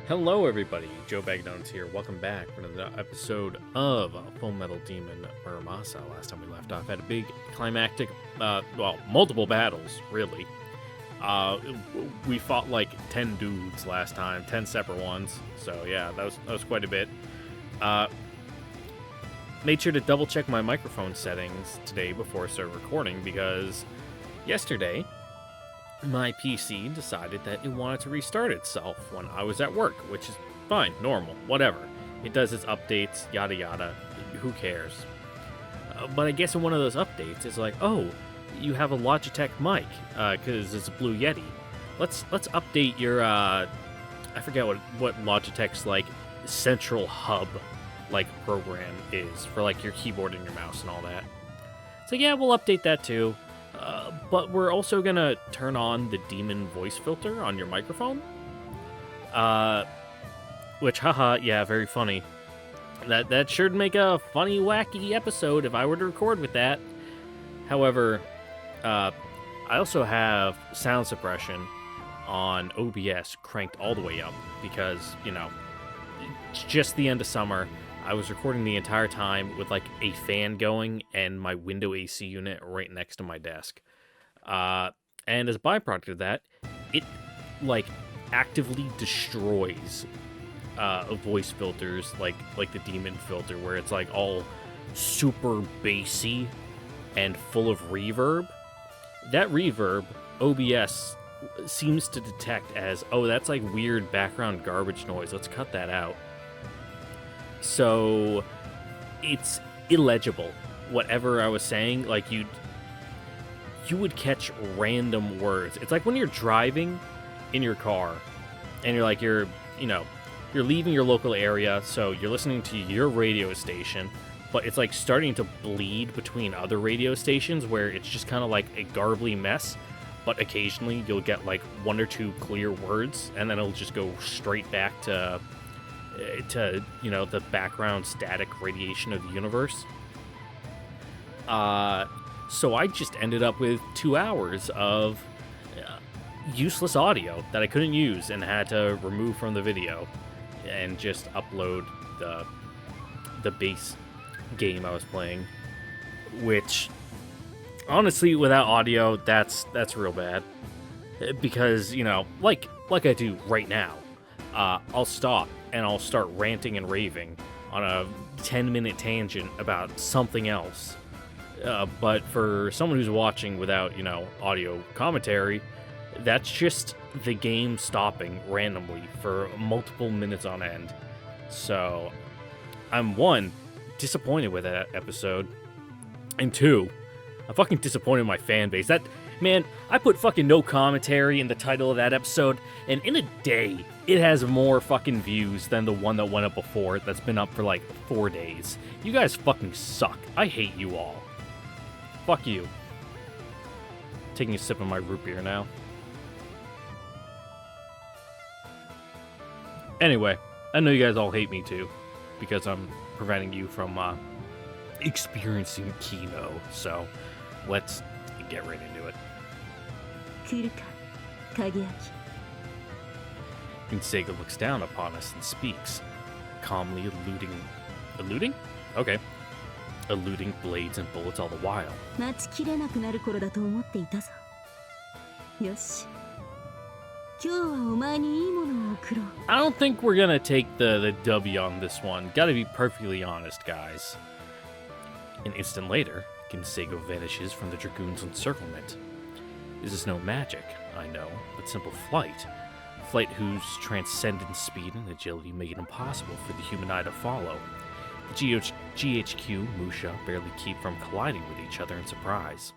Hello everybody, Joe Bagnones here. Welcome back for another episode of Full Metal Daemon Muramasa. Last time we left off, had a big climactic, multiple battles, really. We fought like 10 dudes last time, 10 separate ones. So yeah, that was quite a bit. Made sure to double check my microphone settings today before I started recording because yesterday my PC decided that it wanted to restart itself when I was at work, which is fine, normal, whatever. It does its updates, yada yada, who cares? But I guess in one of those updates, it's like, oh, you have a Logitech mic, because it's a Blue Yeti. Let's update your, I forget what Logitech's, like, central hub, like, program is for, like, your keyboard and your mouse and all that. So yeah, we'll update that too. But we're also gonna turn on the Demon voice filter on your microphone. Which, haha, yeah, very funny. That should make a funny, wacky episode if I were to record with that. However, I also have sound suppression on OBS cranked all the way up because, you know, it's just the end of summer. I was recording the entire time with, like, a fan going and my window AC unit right next to my desk. And as a byproduct of that, it, like, actively destroys voice filters like the Demon filter, where it's, like, all super bassy and full of reverb. That reverb, OBS seems to detect as, oh, that's, like, weird background garbage noise. Let's cut that out. So it's illegible. Whatever I was saying, like, you would catch random words. It's like when you're driving in your car and you're leaving your local area, so you're listening to your radio station, but it's like starting to bleed between other radio stations where it's just kind of like a garbly mess, but occasionally you'll get like one or two clear words and then it'll just go straight back to the background static radiation of the universe. So I just ended up with 2 hours of useless audio that I couldn't use and had to remove from the video and just upload the base game I was playing, which honestly, without audio, that's real bad, because, you know, like I do right now, I'll stop and I'll start ranting and raving on a 10-minute tangent about something else. But for someone who's watching without, audio commentary, that's just the game stopping randomly for multiple minutes on end. So, I'm, one, disappointed with that episode, and two, I'm fucking disappointed in my fan base. Man, I put fucking no commentary in the title of that episode, and in a day, it has more fucking views than the one that went up before that's been up for like 4 days. You guys fucking suck. I hate you all. Fuck you. Taking a sip of my root beer now. Anyway, I know you guys all hate me too, because I'm preventing you from experiencing Kino, so let's get right into it. Sega looks down upon us and speaks, calmly eluding? Okay. Eluding blades and bullets all the while. I don't think we're gonna take the W on this one. Gotta be perfectly honest, guys. An instant later, Kinsego vanishes from the Dragoon's encirclement. This is no magic, I know, but simple flight. Flight whose transcendent speed and agility make it impossible for the human eye to follow. The GHQ, Musha, barely keep from colliding with each other in surprise.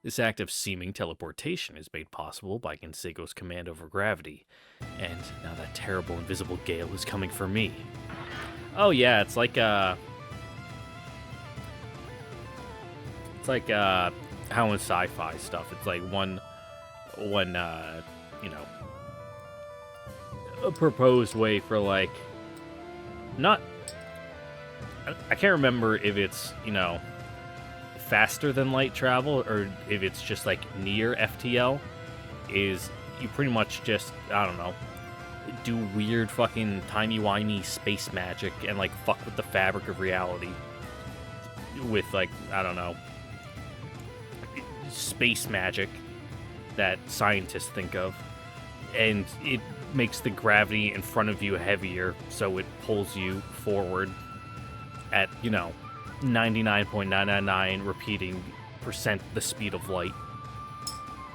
This act of seeming teleportation is made possible by Kinsego's command over gravity, and now that terrible invisible gale is coming for me. Oh yeah, it's like how in sci-fi stuff, it's like one a proposed way for, like, not, I can't remember if it's, faster than light travel or if it's just, like, near FTL, is you pretty much just, I don't know, do weird fucking timey-wimey space magic and, like, fuck with the fabric of reality with, like, I don't know, space magic that scientists think of. And it makes the gravity in front of you heavier, so it pulls you forward at, 99.999 repeating percent the speed of light.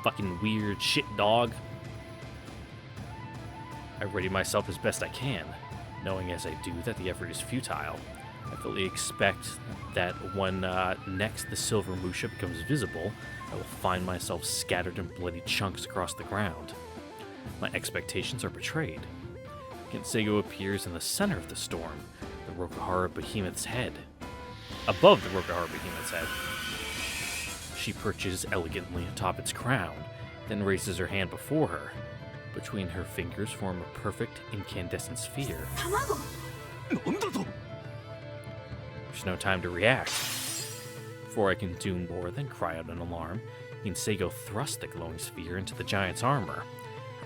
Fucking weird shit, dog. I ready myself as best I can, knowing as I do that the effort is futile. I fully expect that when next the silver Musha becomes visible, I will find myself scattered in bloody chunks across the ground. My expectations are betrayed. Kinsego appears in the center of the storm, the Rokuhara behemoth's head. Above the Rokuhara behemoth's head. She perches elegantly atop its crown, then raises her hand before her. Between her fingers form a perfect incandescent sphere. There's no time to react. Before I can do more than cry out in alarm, Kinsego thrusts the glowing sphere into the giant's armor.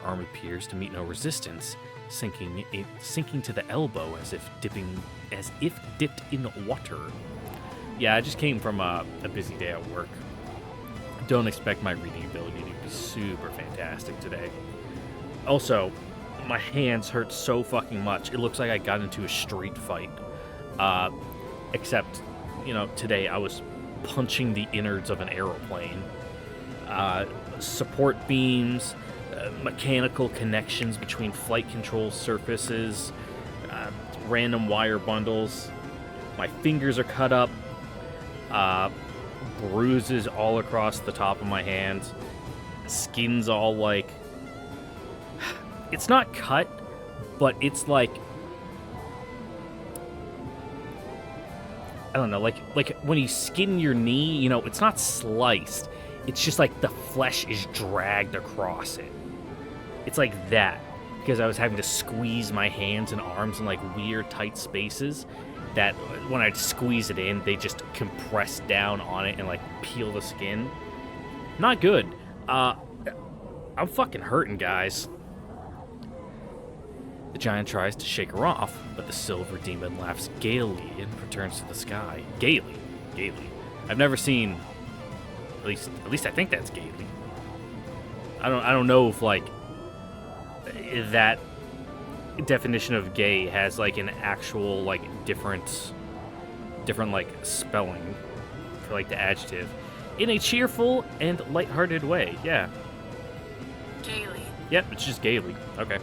Her arm appears to meet no resistance, sinking to the elbow as if dipped in water. Yeah, I just came from a busy day at work. Don't expect my reading ability to be super fantastic today. Also, my hands hurt so fucking much. It looks like I got into a street fight. Except, today I was punching the innards of an aeroplane. Support beams, mechanical connections between flight control surfaces, random wire bundles. My fingers are cut up. Bruises all across the top of my hands. Skin's all like... It's not cut, but it's like... I don't know, like when you skin your knee, it's not sliced. It's just like the flesh is dragged across it. It's like that. Because I was having to squeeze my hands and arms in like weird tight spaces that when I'd squeeze it in, they just compress down on it and like peel the skin. Not good. I'm fucking hurting, guys. The giant tries to shake her off, but the silver demon laughs gaily and returns to the sky. Gaily. I've never seen, at least I think that's gaily. I don't know if like that definition of gay has like an actual like different like spelling for like the adjective in a cheerful and lighthearted way. Yeah. Gaily. Yep, it's just gaily. Okay.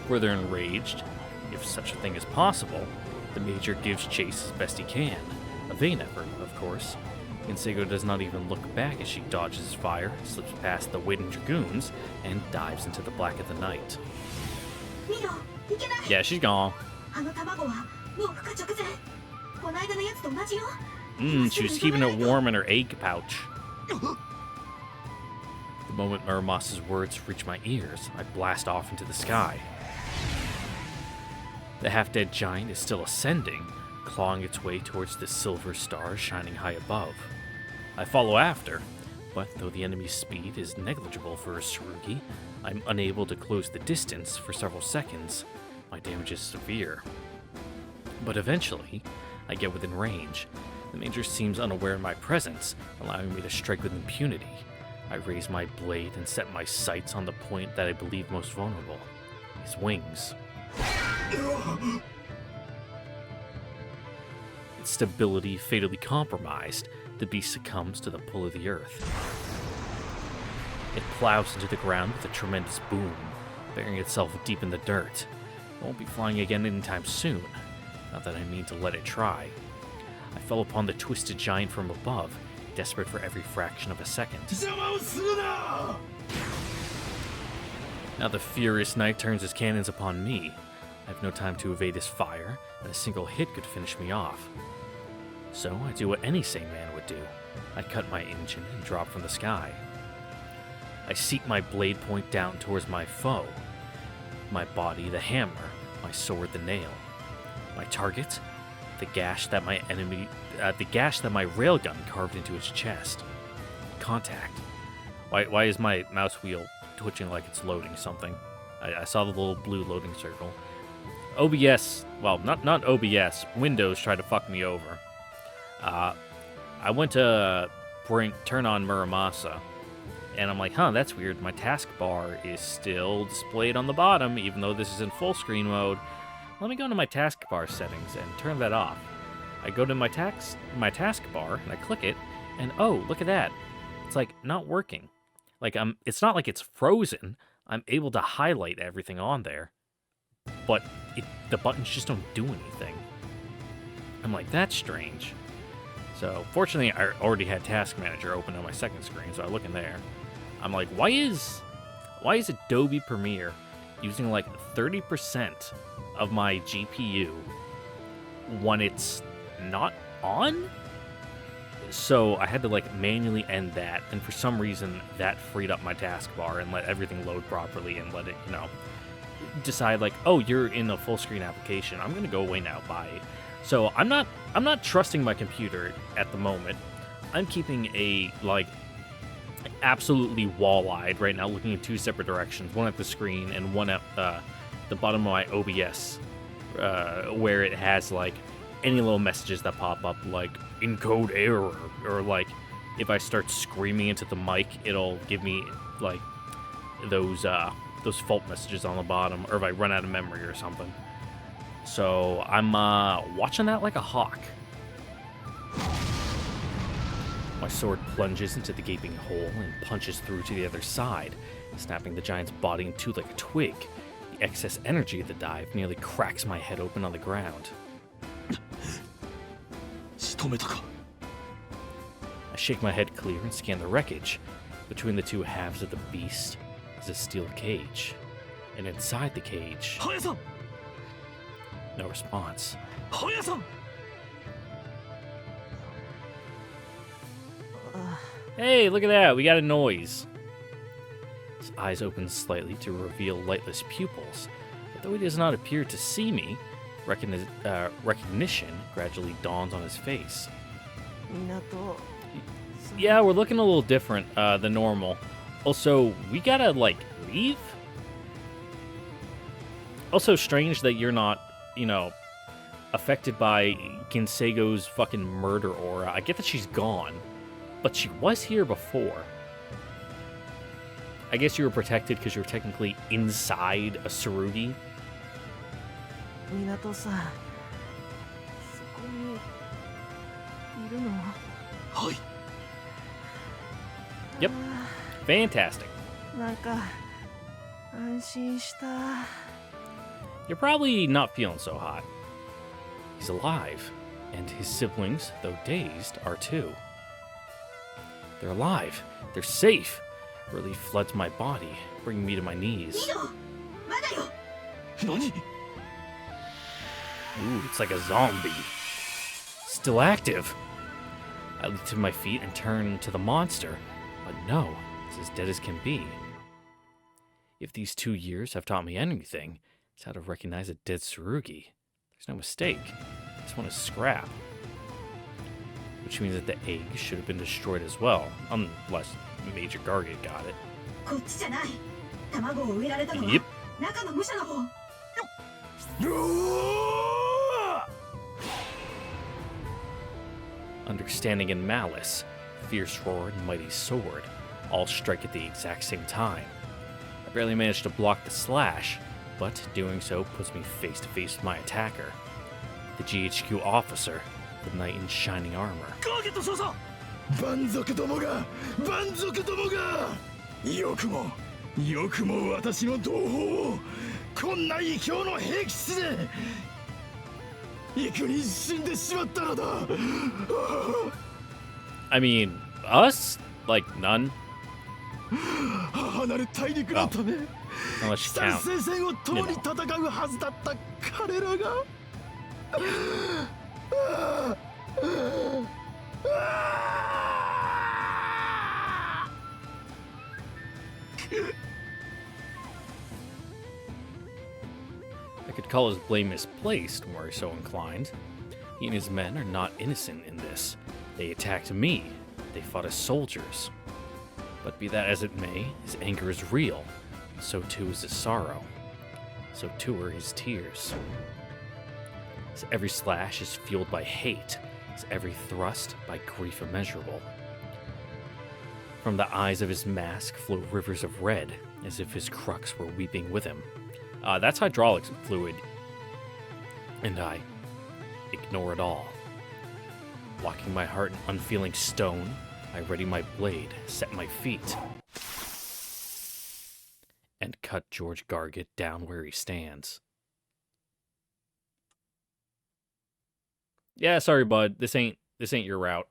Further enraged, if such a thing is possible, the Major gives chase as best he can. A vain effort, of course. Kinsego does not even look back as she dodges his fire, slips past the waiting dragoons, and dives into the black of the night. Yeah, she's gone. She was keeping it warm in her egg pouch. The moment Muramasa's words reach my ears, I blast off into the sky. The half-dead giant is still ascending, clawing its way towards the silver star shining high above. I follow after, but though the enemy's speed is negligible for a Tsurugi, I'm unable to close the distance for several seconds. My damage is severe. But eventually, I get within range. The Major seems unaware of my presence, allowing me to strike with impunity. I raise my blade and set my sights on the point that I believe most vulnerable, his wings. Its stability fatally compromised, the beast succumbs to the pull of the earth. It plows into the ground with a tremendous boom, burying itself deep in the dirt. It won't be flying again anytime soon, not that I mean to let it try. I fell upon the twisted giant from above, desperate for every fraction of a second. Now the furious knight turns his cannons upon me. I have no time to evade his fire, and a single hit could finish me off. So I do what any sane man would do. I cut my engine and drop from the sky. I seek my blade point down towards my foe. My body, the hammer, my sword, the nail. My target, the gash that my railgun carved into its chest. Contact. Why is my mouse wheel twitching like it's loading something. I saw the little blue loading circle. OBS, well, not OBS, Windows tried to fuck me over. I went to turn on Muramasa, and I'm like, huh, that's weird. My taskbar is still displayed on the bottom, even though this is in full screen mode. Let me go into my taskbar settings and turn that off. I go to my taskbar, and I click it, and oh, look at that. It's like not working. Like it's not like it's frozen. I'm able to highlight everything on there, but the buttons just don't do anything. I'm like, that's strange. So fortunately, I already had Task Manager open on my second screen, so I look in there. I'm like, why is Adobe Premiere using like 30% of my GPU when it's not on? So I had to like manually end that, and for some reason that freed up my taskbar and let everything load properly and let it, decide like, oh, you're in a full screen application. I'm gonna go away now. Bye. So I'm not trusting my computer at the moment. I'm keeping a absolutely wall-eyed right now, looking in two separate directions, one at the screen and one at the bottom of my OBS, where it has like any little messages that pop up, like encode error, or like if I start screaming into the mic, it'll give me like those fault messages on the bottom, or if I run out of memory or something. So I'm watching that like a hawk. My sword plunges into the gaping hole and punches through to the other side, snapping the giant's body in two like a twig. The excess energy of the dive nearly cracks my head open on the ground. I shake my head clear and scan the wreckage. Between the two halves of the beast is a steel cage, and inside the cage, no response. Hey, look at that, we got a noise. His eyes open slightly to reveal lightless pupils, but though he does not appear to see me, recognition gradually dawns on his face. Yeah, we're looking a little different than normal. Also, we gotta, leave? Also strange that you're not, affected by Kinsego's fucking murder aura. I get that she's gone, but she was here before. I guess you were protected because you were technically inside a Tsurugi. Yep. Fantastic. You're probably not feeling so hot. He's alive, and his siblings, though dazed, are too. They're alive. They're safe. Relief floods my body, bringing me to my knees. Ooh, it's like a zombie. Still active. I leap to my feet and turn to the monster, but no, it's as dead as can be. If these 2 years have taught me anything, it's how to recognize a dead Tsurugi. There's no mistake. This one is scrap. Which means that the egg should have been destroyed as well, unless Major Gargate got it. Yep. Understanding and malice, fierce roar and mighty sword, all strike at the exact same time. I barely managed to block the slash, but doing so puts me face to face with my attacker, the GHQ officer, the knight in shining armor. I mean, us? Like, none? Oh. Unless you count. I could call his blame misplaced were he so inclined. He and his men are not innocent in this. They attacked me. They fought as soldiers. But be that as it may, his anger is real. So too is his sorrow. So too are his tears. His every slash is fueled by hate, his every thrust by grief immeasurable. From the eyes of his mask flow rivers of red, as if his crux were weeping with him. That's hydraulic fluid. And I ignore it all. Locking my heart in unfeeling stone, I ready my blade, set my feet, and cut George Gargett down where he stands. Yeah, sorry, bud. This ain't your route.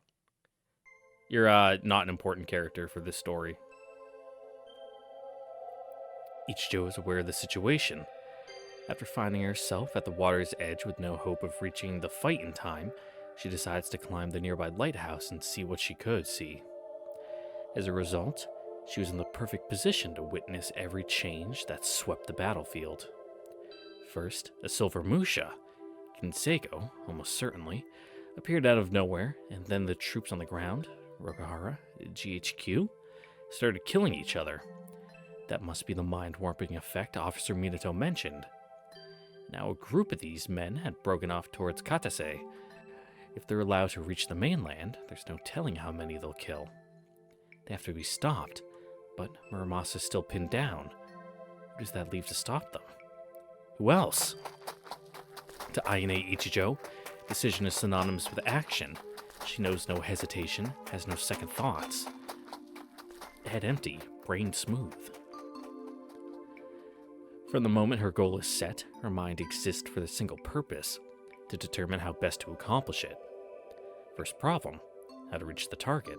You're not an important character for this story. Ichijo is aware of the situation. After finding herself at the water's edge with no hope of reaching the fight in time, she decides to climb the nearby lighthouse and see what she could see. As a result, she was in the perfect position to witness every change that swept the battlefield. First, a silver Musha, Kinsego, almost certainly, appeared out of nowhere, and then the troops on the ground, Rokuhara, GHQ, started killing each other. That must be the mind-warping effect Officer Minato mentioned. Now a group of these men had broken off towards Katase. If they're allowed to reach the mainland, there's no telling how many they'll kill. They have to be stopped, but Muramasa's still pinned down. Who does that leave to stop them? Who else? To Ayane Ichijo, decision is synonymous with action. She knows no hesitation, has no second thoughts. Head empty, brain smooth. From the moment her goal is set, her mind exists for the single purpose, to determine how best to accomplish it. First problem, how to reach the target.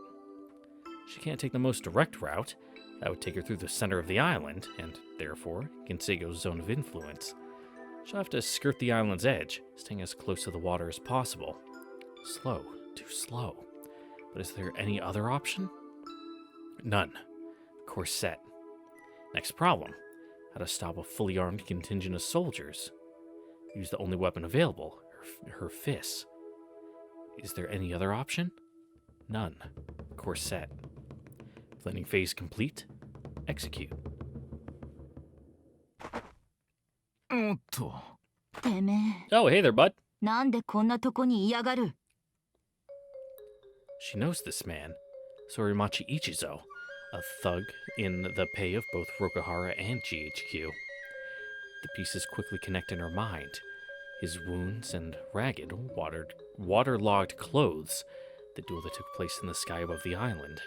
She can't take the most direct route. That would take her through the center of the island, and therefore, Kinsego's zone of influence. She'll have to skirt the island's edge, staying as close to the water as possible. Slow, too slow. But is there any other option? None. Course set. Next problem, how to stop a fully armed contingent of soldiers. Use the only weapon available, her fists. Is there any other option? None. Course set. Planning phase complete. Execute. おっと。てめえ、 Oh, hey there, bud. なんでこんなとこに嫌がる？ She knows this man, Sorimachi Ichizo, a thug in the pay of both Rokuhara and GHQ. The pieces quickly connect in her mind. His wounds and ragged, waterlogged clothes, the duel that took place in the sky above the island.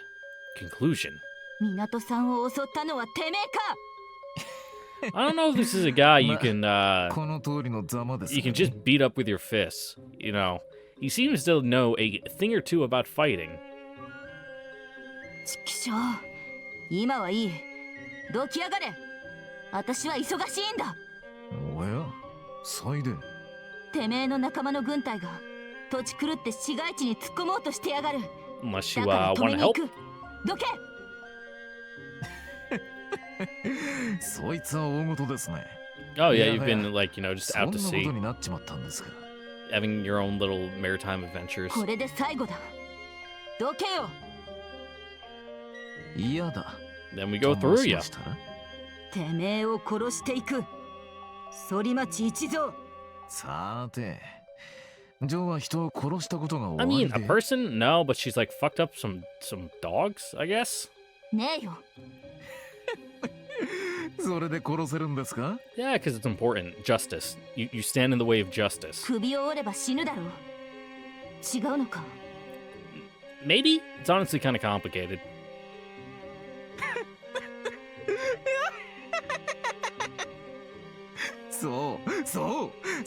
Conclusion. 港さんを襲ったのはてめえか？ I don't know if this is a guy you can この通りのざまですね。 you can just beat up with your fists. You know, he seems to know a thing or two about fighting. ちくしょう、今はいい。どきやがれ。私は忙しいんだ。おや、サイデン。てめえの仲間の軍隊が土地狂って市街地に突っ込もうとしてやがる。 Unless だ you から止 want め to に行 help. く。どけ。そいつは大事ですね。 Oh yeah, Yeah, you've been like, just そ out ん to なこと sea, になっちまったんですか。 having your own little maritime adventures. これで最後だ。どけよ。嫌だ。 Then we go と申 through し you. ましたら。てめえを殺していく。反町一蔵。さて、ジョーは人を殺したことが I 終わ mean, り a で。 person? No, but she's like fucked up some dogs, I guess. ねえよ。それで殺せるんですか？ Yeah, because it's important. Justice. You stand in the way of justice. 首を折れば死ぬだろう。違うのか。 Maybe? It's honestly kind of complicated.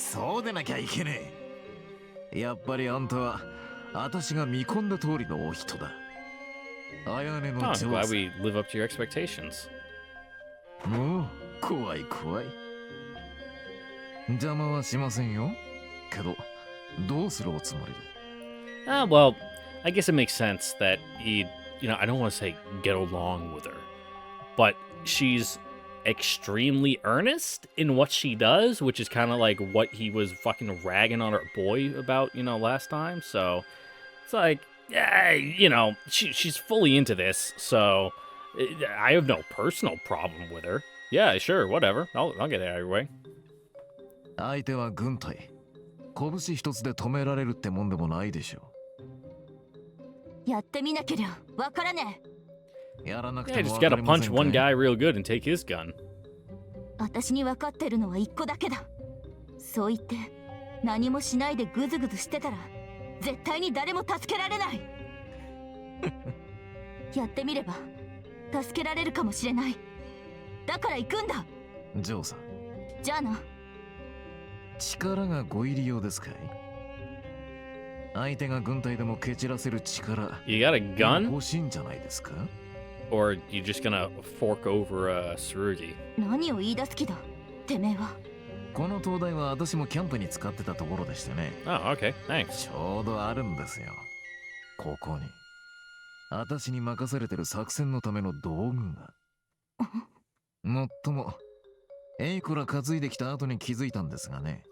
そうでなきゃいけねえ。やっぱりあんたは私が見込んだ通りのお人だ。あやねの Oh, ジョ I'm ー glad さ we live up to your expectations. もう怖い怖い。邪魔はしませんよ。けどどうするおつもりで？ Well, I guess it makes sense that he, I don't want to say get along with her, but she's extremely earnest in what she does, which is kind of like what he was fucking ragging on her boy about, last time. So it's like, yeah, she's fully into this. So I have no personal problem with her. Yeah, sure, whatever. I'll get it out of your way. 相手は軍隊。拳一つで止められるってもんでもないでしょ。やってみなけりゃわからねえ。やらなく Yeah, ても just わか gotta りませ punch んか one い guy real good and take his gun. 私に分かってるのは一個だけだ。そう言って何もしないでグズグズしてたら絶対に誰も助けられない。やってみれば助けられるかもしれない。だから行くんだ。ジョーさん。じゃあな。力がご入り用ですかい？相手が軍隊でも蹴散らせる力。You got a gun? 欲しいんじゃないですか？ Or you just gonna fork over a Tsurugi? 何を言い出す気だ、てめえは。この灯台は私もキャンプに使ってたところでしてね。Oh, okay, thanks. ちょうどあるんですよ。ここに。私に任されてる作戦のための道具が。もっとも、いくら担いできた後に気づいたんですがね。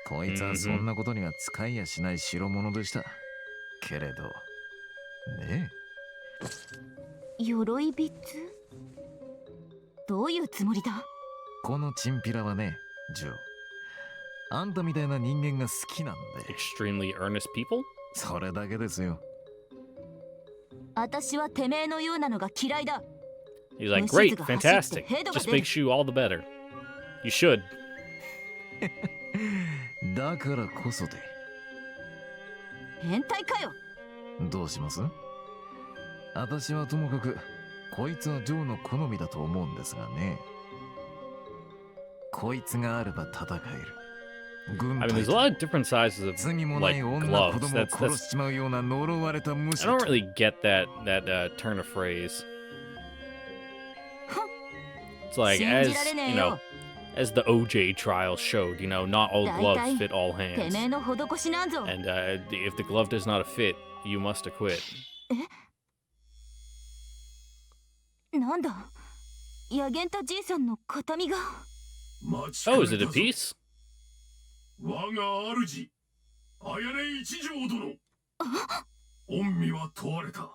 こいつはそんなことには使いやしない代物でした。けれど、ねえ。鎧びつ？どういうつもりだ？このチンピラはね、ジョー。あんたみたいな人間が好きなんで。Extremely earnest people? それだけですよ。私はてめえのようなのが嫌いだ。He's like, great, fantastic. Just makes you all the better. You should. だからこそで。変態かよ。どうします？私はともかく、こいつはジョーの好みだと思うんですがね。こいつがあれば戦える。I mean, there's a lot of different sizes of 罪もな like い女子 gloves. 供を That's 殺しちまうような呪われた無 I 視。 don't really get that turn of phrase. It's like as you know, as the OJ trial showed, you know, not all gloves fit all て hands. めえの施しなんぞ。 And if the glove does not fit, you must acquit. なんだ、ヤゲンタじいさんの形見が。Oh, is it a piece? 我が主、綾音一条殿。御身は問われた。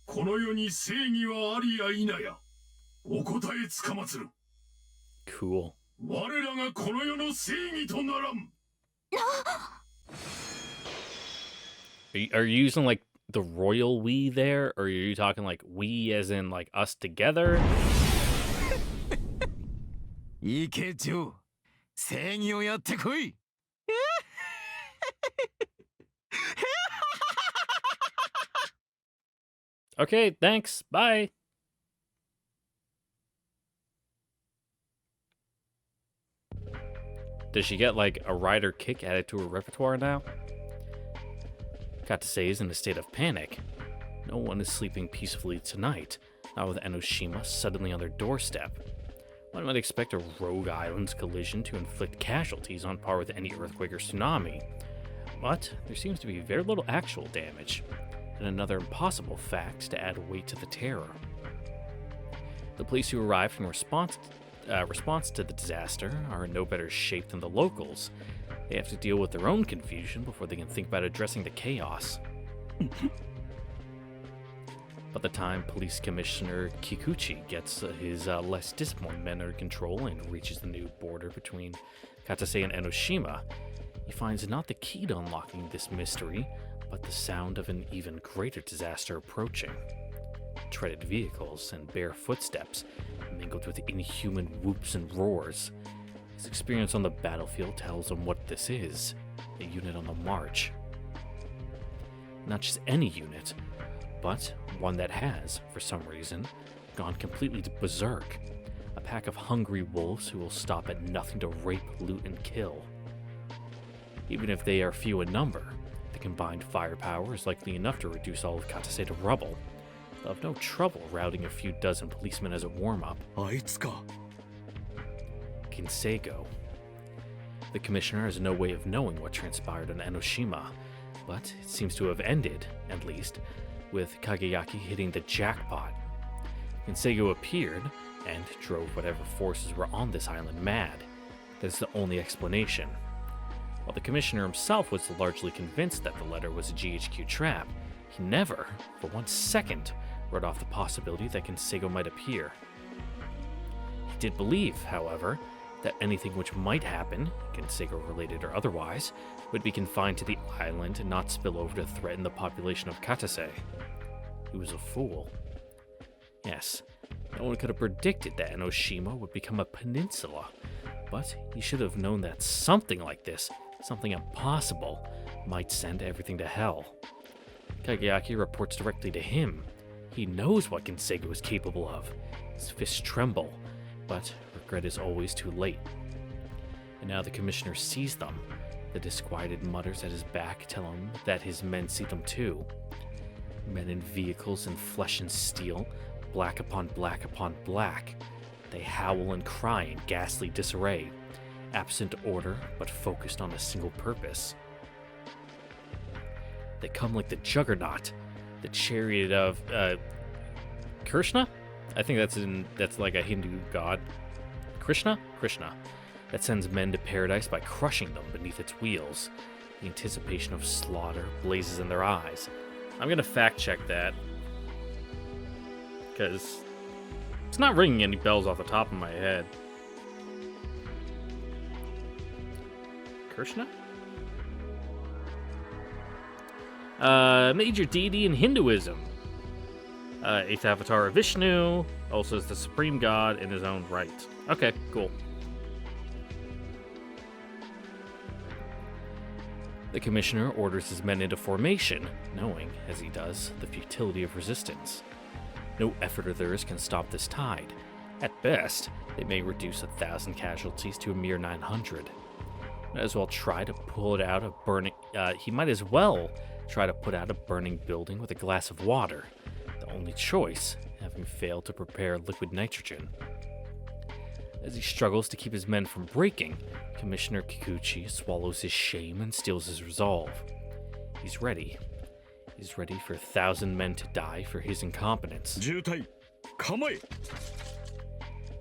この世に正義はありや否や、お答えつかまつる。Cool. 我らがこの世の正義とならん。Are you using like the royal we there, or are you talking like we as in like us together? いけジョー、正義をやってこい。Okay, thanks. Bye. Does she get like a rider kick added to her repertoire now? Katase is in a state of panic. No one is sleeping peacefully tonight, not with Enoshima suddenly on their doorstep. One might expect a rogue island's collision to inflict casualties on par with any earthquake or tsunami, but there seems to be very little actual damage, and another impossible fact to add weight to the terror. The police who arrived in response to the disaster are in no better shape than the locals. They have to deal with their own confusion before they can think about addressing the chaos. By the time Police Commissioner Kikuchi gets his less disciplined men under control and reaches the new border between Katase and Enoshima, he finds not the key to unlocking this mystery, but the sound of an even greater disaster approaching. Treaded vehicles and bare footsteps, mingled with inhuman whoops and roars. His experience on the battlefield tells him what this is, a unit on the march. Not just any unit, but one that has, for some reason, gone completely berserk. A pack of hungry wolves who will stop at nothing to rape, loot, and kill. Even if they are few in number, the combined firepower is likely enough to reduce all of Katase to rubble. They'll have no trouble routing a few dozen policemen as a warm-up. Kinseigo. The commissioner has no way of knowing what transpired on Enoshima, but it seems to have ended, at least, with Kageyaki hitting the jackpot. Kinseigo appeared and drove whatever forces were on this island mad. That's the only explanation. While the commissioner himself was largely convinced that the letter was a GHQ trap, he never, for 1 second, wrote off the possibility that Kinsego might appear. He did believe, however, that anything which might happen, Kinsego-related or otherwise, would be confined to the island and not spill over to threaten the population of Katase. He was a fool. Yes, no one could have predicted that Enoshima would become a peninsula, but he should have known that something like this, something impossible, might send everything to hell. Kageyaki reports directly to him. He knows what Kinsego is capable of. His fists tremble, but regret is always too late. And now the commissioner sees them. The disquieted mutters at his back tell him that his men see them too. Men in vehicles in flesh and steel, black upon black upon black. They howl and cry in ghastly disarray, absent order but focused on a single purpose. They come like the Juggernaut, the chariot of Krishna? I think that's like a Hindu god. Krishna? That sends men to paradise by crushing them beneath its wheels. The anticipation of slaughter blazes in their eyes. I'm gonna fact check that, because it's not ringing any bells off the top of my head. Krishna? Major deity in Hinduism. Eighth avatar of Vishnu, also is the supreme god in his own right. Okay, cool. The commissioner orders his men into formation, knowing, as he does, the futility of resistance. No effort of theirs can stop this tide. At best, they may reduce 1,000 casualties to a mere 900. Might as well try to pull it out of burning. He might as well try to put out a burning building with a glass of water. The only choice, having failed to prepare liquid nitrogen. As he struggles to keep his men from breaking, Commissioner Kikuchi swallows his shame and steels his resolve. He's ready. He's ready for 1,000 men to die for his incompetence.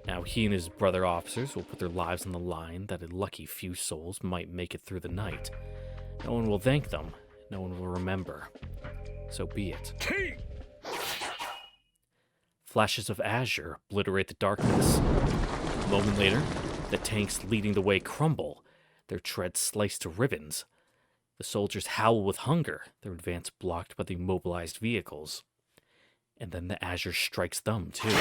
Now he and his brother officers will put their lives on the line that a lucky few souls might make it through the night. No one will thank them. No one will remember. So be it. Flashes of azure obliterate the darkness. A moment later, the tanks leading the way crumble, their treads sliced to ribbons. The soldiers howl with hunger, their advance blocked by the immobilized vehicles. And then the azure strikes them, too.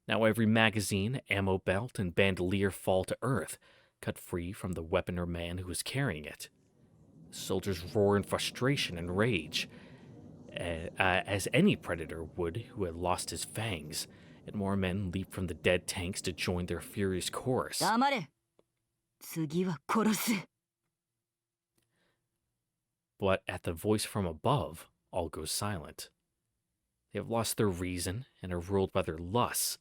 Now every magazine, ammo belt, and bandolier fall to earth, cut free from the weapon or man who is carrying it. The soldiers roar in frustration and rage, as any predator would who had lost his fangs, and more men leap from the dead tanks to join their furious chorus. But at the voice from above, all goes silent. They have lost their reason and are ruled by their lusts,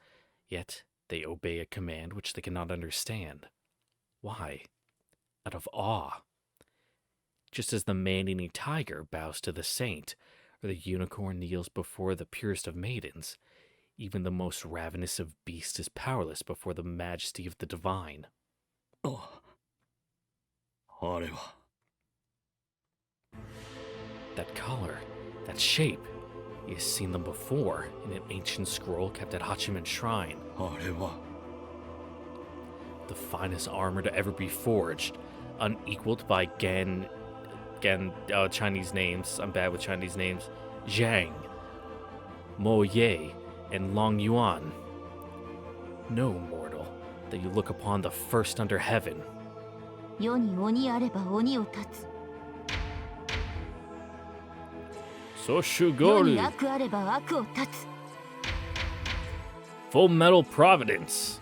yet they obey a command which they cannot understand. Why? Out of awe. Just as the man-eating tiger bows to the saint, or the unicorn kneels before the purest of maidens, even the most ravenous of beasts is powerless before the majesty of the divine. That color, that shape, he has seen them before in an ancient scroll kept at Hachiman's shrine. The finest armor to ever be forged, unequaled by Chinese names, I'm bad with Chinese names, Zhang, Mo Ye, and Long Yuan. No mortal, that you look upon the first under heaven. Soshugoru. Full Metal Providence.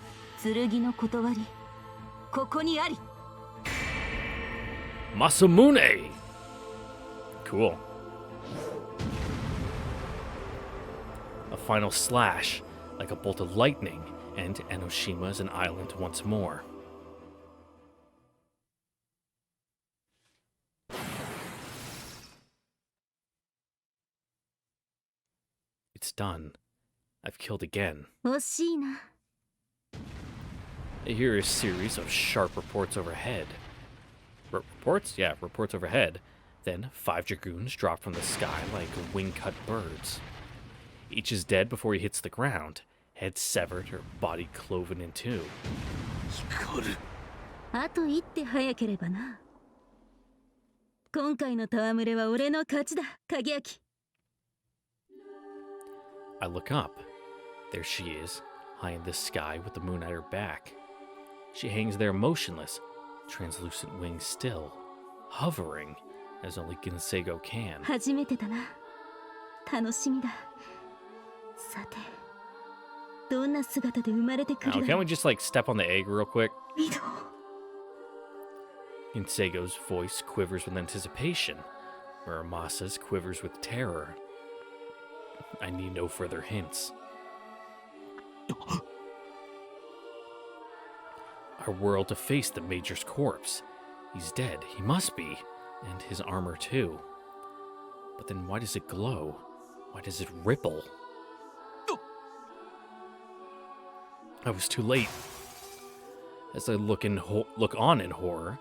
Masamune. Cool. A final slash, like a bolt of lightning, and Enoshima is an island once more. It's done. I've killed again. I hear a series of sharp reports overhead. Reports? Yeah, reports overhead. Then 5 dragoons drop from the sky like wing-cut birds. Each is dead before he hits the ground, head severed or body cloven in two. 光る。あと一手早ければな。今回の戯れは俺の勝ちだ、影焼。I look up. There she is, high in the sky with the moon at her back. She hangs there motionless, translucent wings still, hovering, as only Ginseigo can. 初めてだな。楽しみだ。さて、どんな姿で生まれてくる Now, can't we just, like, step on the egg real quick? ミド。Ginseigo's voice quivers with anticipation. Muramasa's quivers with terror. I need no further hints. Our world to face the Major's corpse. He's dead, he must be, and his armor too. But then why does it glow? Why does it ripple? I was too late. As I look on in horror,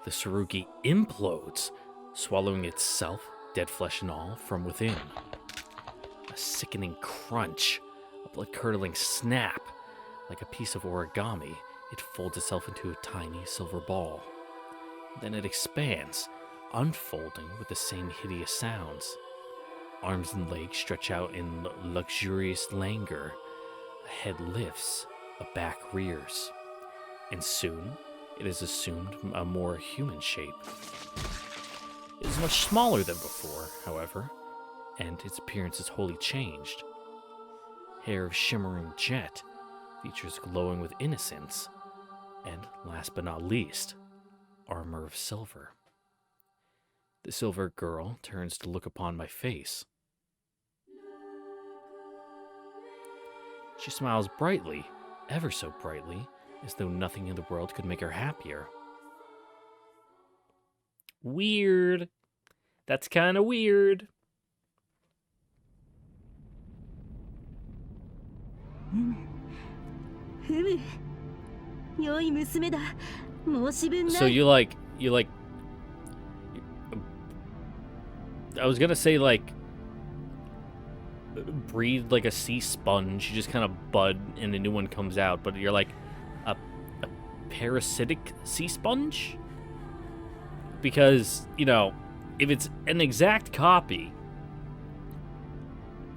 the Tsurugi implodes, swallowing itself, dead flesh and all, from within. A sickening crunch, a blood-curdling snap. Like a piece of origami, it folds itself into a tiny silver ball. Then it expands, unfolding with the same hideous sounds. Arms and legs stretch out in luxurious languor. A head lifts, a back rears. And soon, it has assumed a more human shape. It is much smaller than before, however, and its appearance is wholly changed. Hair of shimmering jet, features glowing with innocence, and last but not least, armor of silver. The silver girl turns to look upon my face. She smiles brightly, ever so brightly, as though nothing in the world could make her happier. Weird. That's kind of weird. So you like, I was gonna say like, breathe like a sea sponge. You just kind of bud and a new one comes out, but you're like a parasitic sea sponge? Because, you know, if it's an exact copy,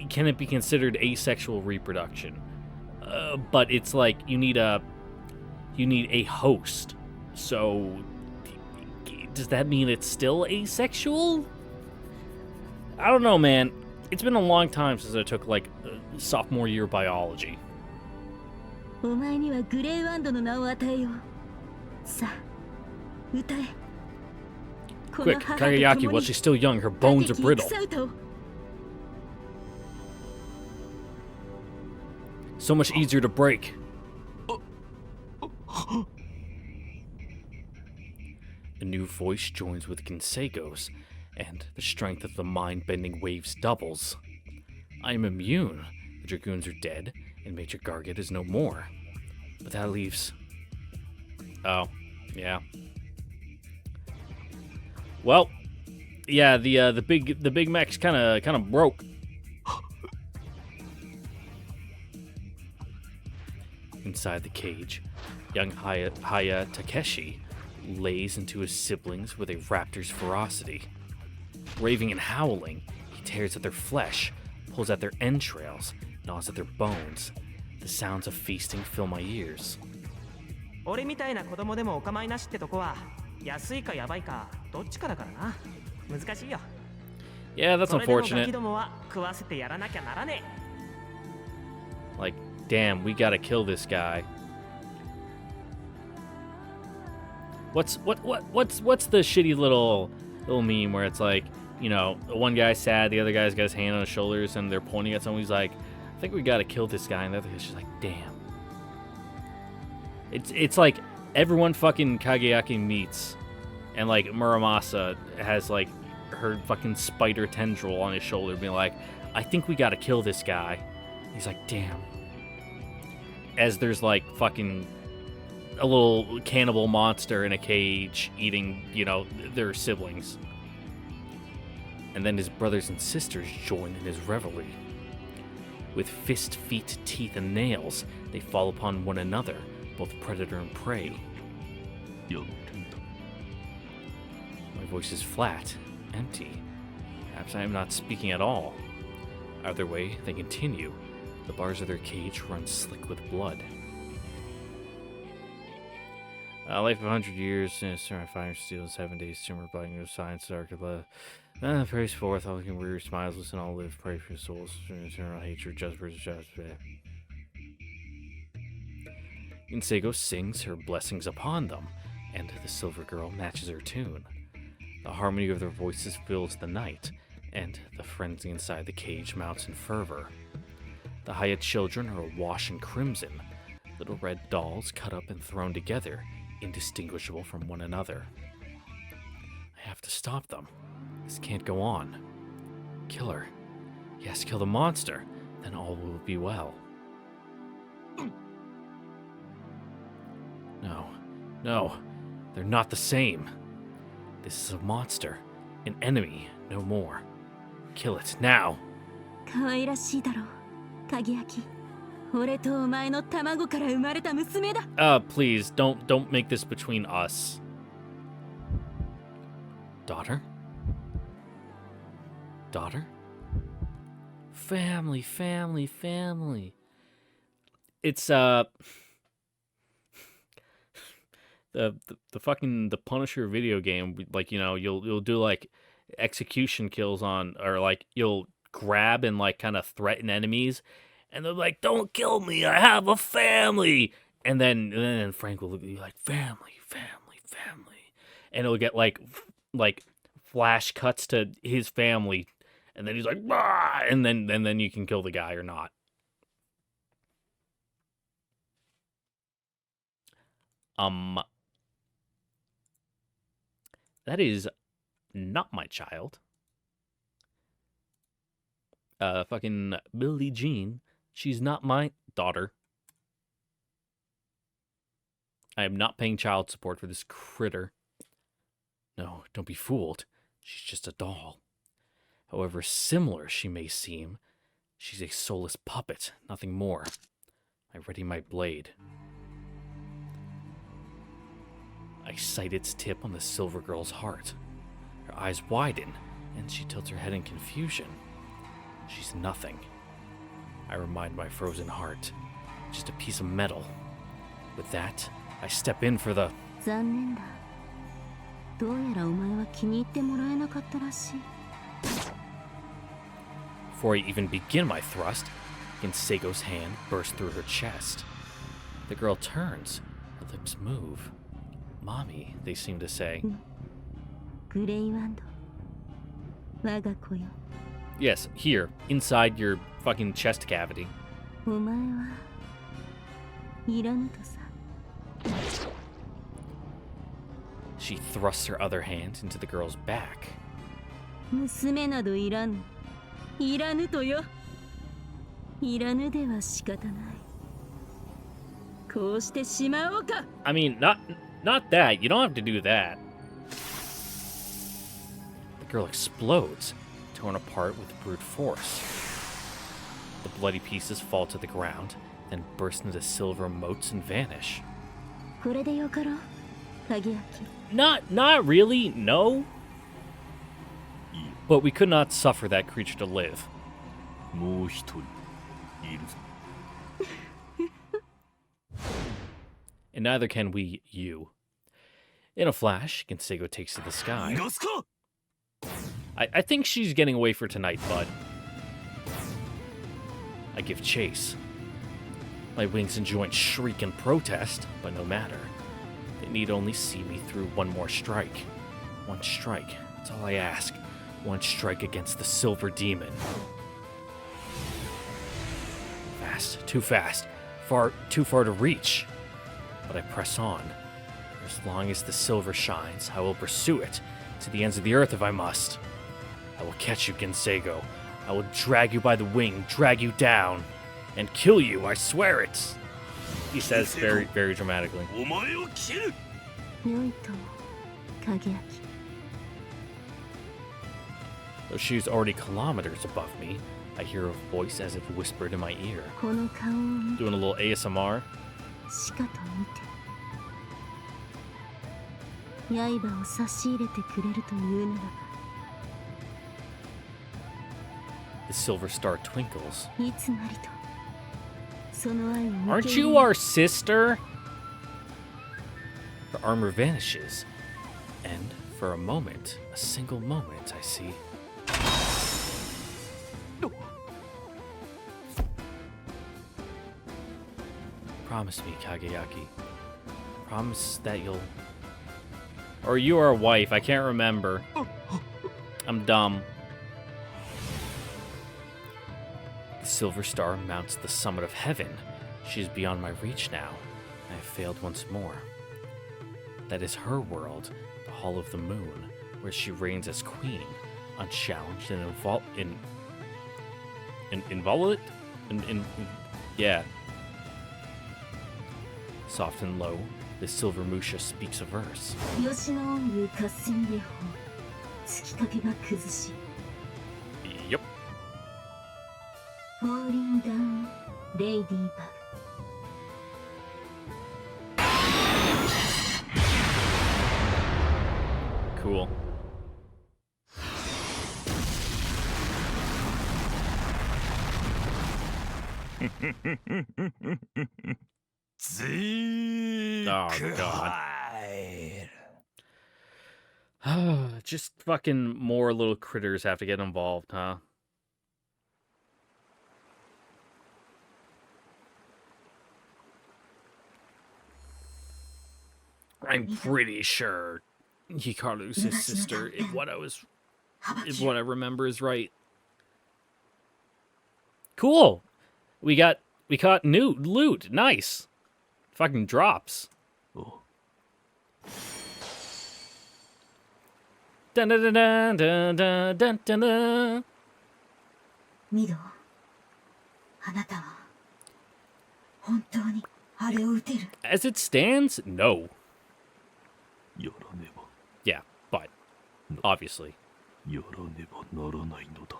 can it be considered asexual reproduction? But it's like you need a host. So does that mean it's still asexual? I don't know, man. It's been a long time since I took like sophomore year biology. Quick, Kageyaki, while she's still young, her bones are brittle. So much easier to break. A new voice joins with Ginseigo's, and the strength of the mind-bending waves doubles. I am immune. The Dragoons are dead, and Major Garget is no more. But that leaves... Oh, yeah. Well, yeah, the big mech's kind of broke. Inside the cage, young Haya Takeshi lays into his siblings with a raptor's ferocity. Raving and howling, he tears at their flesh, pulls at their entrails, gnaws at their bones. The sounds of feasting fill my ears. Yeah, that's unfortunate. Like, damn, we gotta kill this guy. What's the shitty little meme where it's like, you know, the one guy's sad, the other guy's got his hand on his shoulders, and they're pointing at someone. He's like, I think we gotta kill this guy, and the other guy's just like, damn. It's like everyone fucking Kageyaki meets, and like Muramasa has like her fucking spider tendril on his shoulder, being like, I think we gotta kill this guy. He's like, damn. As there's like fucking a little cannibal monster in a cage eating, you know, their siblings. and then his brothers and sisters join in his revelry. With fist, feet, teeth, and nails, they fall upon one another, both predator and prey. My voice is flat, empty. Perhaps I am not speaking at all. Either way, they continue. The bars of their cage run slick with blood. Life of 100 years, sinister fire, steel, 7 days, tumor, blighting, no science, dark, praise forth, all looking weary smiles, listen, all live, pray for your souls, eternal hatred, just. Insego sings her blessings upon them, and the silver girl matches her tune. The harmony of their voices fills the night, and the frenzy inside the cage mounts in fervor. The Haya children are awash in crimson, little red dolls cut up and thrown together, indistinguishable from one another. I have to stop them. This can't go on. Kill her. Yes, kill the monster. Then all will be well. No, they're not the same. This is a monster, an enemy, no more. Kill it, now! 可愛らしいだろう、鍵焼き。俺とお前の卵から生まれた娘だ。Please, don't make this between us. Daughter? Family. It's, the fucking the Punisher video game, like, you know, you'll do like execution kills on, or like you'll grab and like kind of threaten enemies, and they're like, "Don't kill me, I have a family," and then Frank will be like, "Family," and it'll get like flash cuts to his family, and then he's like, "Bah!" and then you can kill the guy or not. That is not my child. Fucking Billie Jean. She's not my daughter. I am not paying child support for this critter. No, don't be fooled. She's just a doll. However similar she may seem, she's a soulless puppet, nothing more. I ready my blade. I sight its tip on the silver girl's heart. Her eyes widen, and she tilts her head in confusion. She's nothing. I remind my frozen heart, just a piece of metal. With that, I step in for the... 残念だ。どうやらお前は気に入ってもらえなかったらしい。 Before I even begin my thrust, Ginsego's hand bursts through her chest. The girl turns, her lips move. Mommy, they seem to say. Yes, here, inside your fucking chest cavity. She thrusts her other hand into the girl's back. I mean, not that. You don't have to do that. The girl explodes, torn apart with brute force. The bloody pieces fall to the ground, then burst into silver motes and vanish. Not really, no. But we could not suffer that creature to live. And neither can we, you. In a flash, Ginsego takes to the sky. I think she's getting away for tonight, bud. I give chase. My wings and joints shriek in protest, but no matter. They need only see me through one more strike. One strike, that's all I ask. One strike against the silver demon. Fast, too fast. Too far to reach. But I press on. For as long as the silver shines, I will pursue it, to the ends of the earth if I must. I will catch you, Ginsego. I will drag you by the wing, drag you down, and kill you, I swear it. He says very, very dramatically. Though she's already kilometers above me, I hear a voice as if whispered in my ear. この顔を見 Doing a little ASMR. しかと見て刃を差し入れてくれるというなら The silver star twinkles. ばいつなりとその愛を受 Aren't け入 you れ our sister? Her armor vanishes, and for a moment, a single moment, I see. Promise me, Kageyaki. Promise that you'll... Or you are a wife, I can't remember. I'm dumb. The silver star mounts the summit of heaven. She is beyond my reach now. I have failed once more. That is her world, the Hall of the Moon, where she reigns as queen, unchallenged and inviolate? Yeah. Soft and low, the silver Musha speaks a verse. 吉野音流合戦芸法月影が崩し Yup. Falling down Ladybug Cool. Oh, God. Just fucking more little critters have to get involved, huh? I'm pretty sure Hikaru's his sister, if what I remember is right. Cool. We caught new loot. Nice. Fucking drops. Dun dun dun dun dun dun dun dun. ミドあなたは本当にあれを撃てる As it stands, no. やらねば Yeah, but obviously. やらねばならないのだ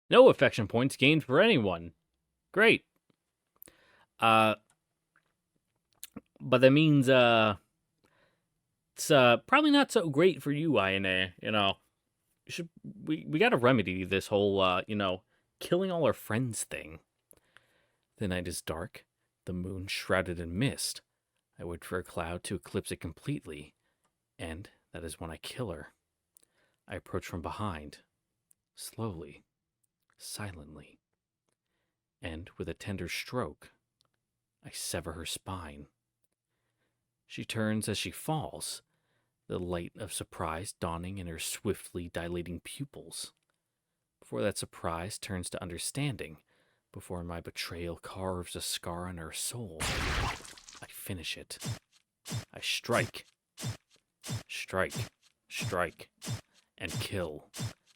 No affection points gained for anyone. Great. But that means it's probably not so great for you, Ayane. You know, we got to remedy this whole killing all our friends thing. The night is dark, the moon shrouded in mist. I wait for a cloud to eclipse it completely, and that is when I kill her. I approach from behind, slowly, silently, and with a tender stroke, I sever her spine. She turns as she falls, the light of surprise dawning in her swiftly dilating pupils. Before that surprise turns to understanding, before my betrayal carves a scar on her soul, I finish it. I strike, and kill.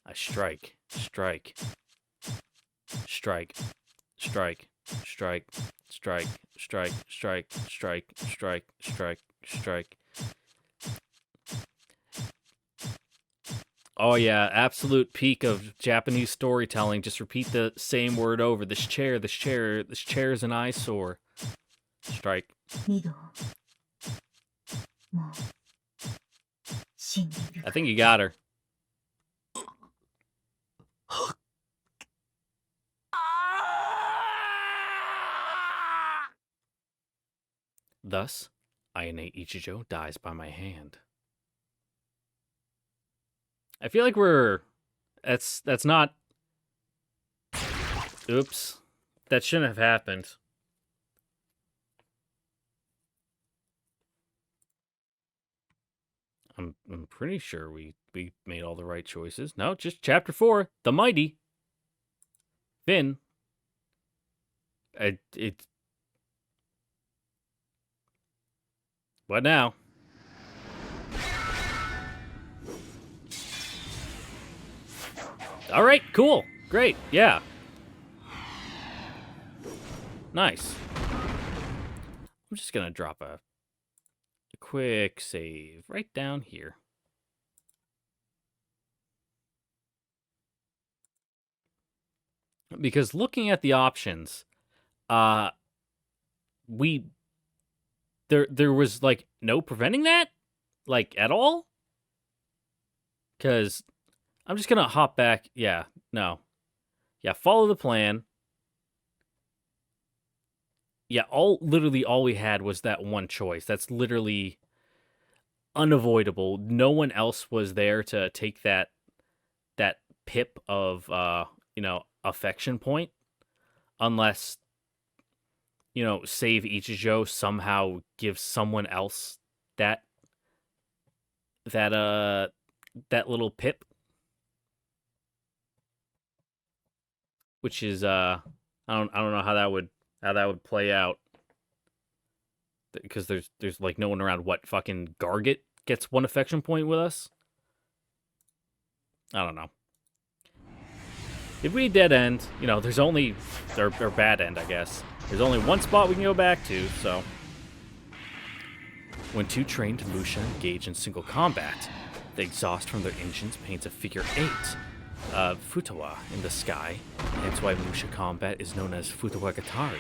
I strike, strike, strike, strike, strike, strike, strike, strike, strike, strike, strike, strike. Oh yeah, absolute peak of Japanese storytelling. Just repeat the same word over. This chair is an eyesore. Strike. ミドもう死んでいる I think you got her. Thus, Ayane Ichijo dies by my hand. I feel like that's not... Oops. That shouldn't have happened. I'm pretty sure we made all the right choices. No, just chapter 4, the mighty Finn. What now? All right, cool. Great. Yeah. Nice. I'm just going to drop a quick save right down here. Because looking at the options, there was like no preventing that, like at all. Because I'm just gonna hop back. Yeah, no, yeah, follow the plan. Yeah, literally all we had was that one choice. That's literally unavoidable. No one else was there to take that pip of affection point, unless save Ichijo somehow gives someone else that little pip, which is I don't know how that would play out, because there's like no one around. What, fucking Garget gets one affection point with us? I don't know. If we dead end, there's only or bad end, I guess. There's only one spot we can go back to, so. When two trained Musha engage in single combat, the exhaust from their engines paints a figure 8 of Futawa in the sky, hence why Musha combat is known as Futawa Gatari.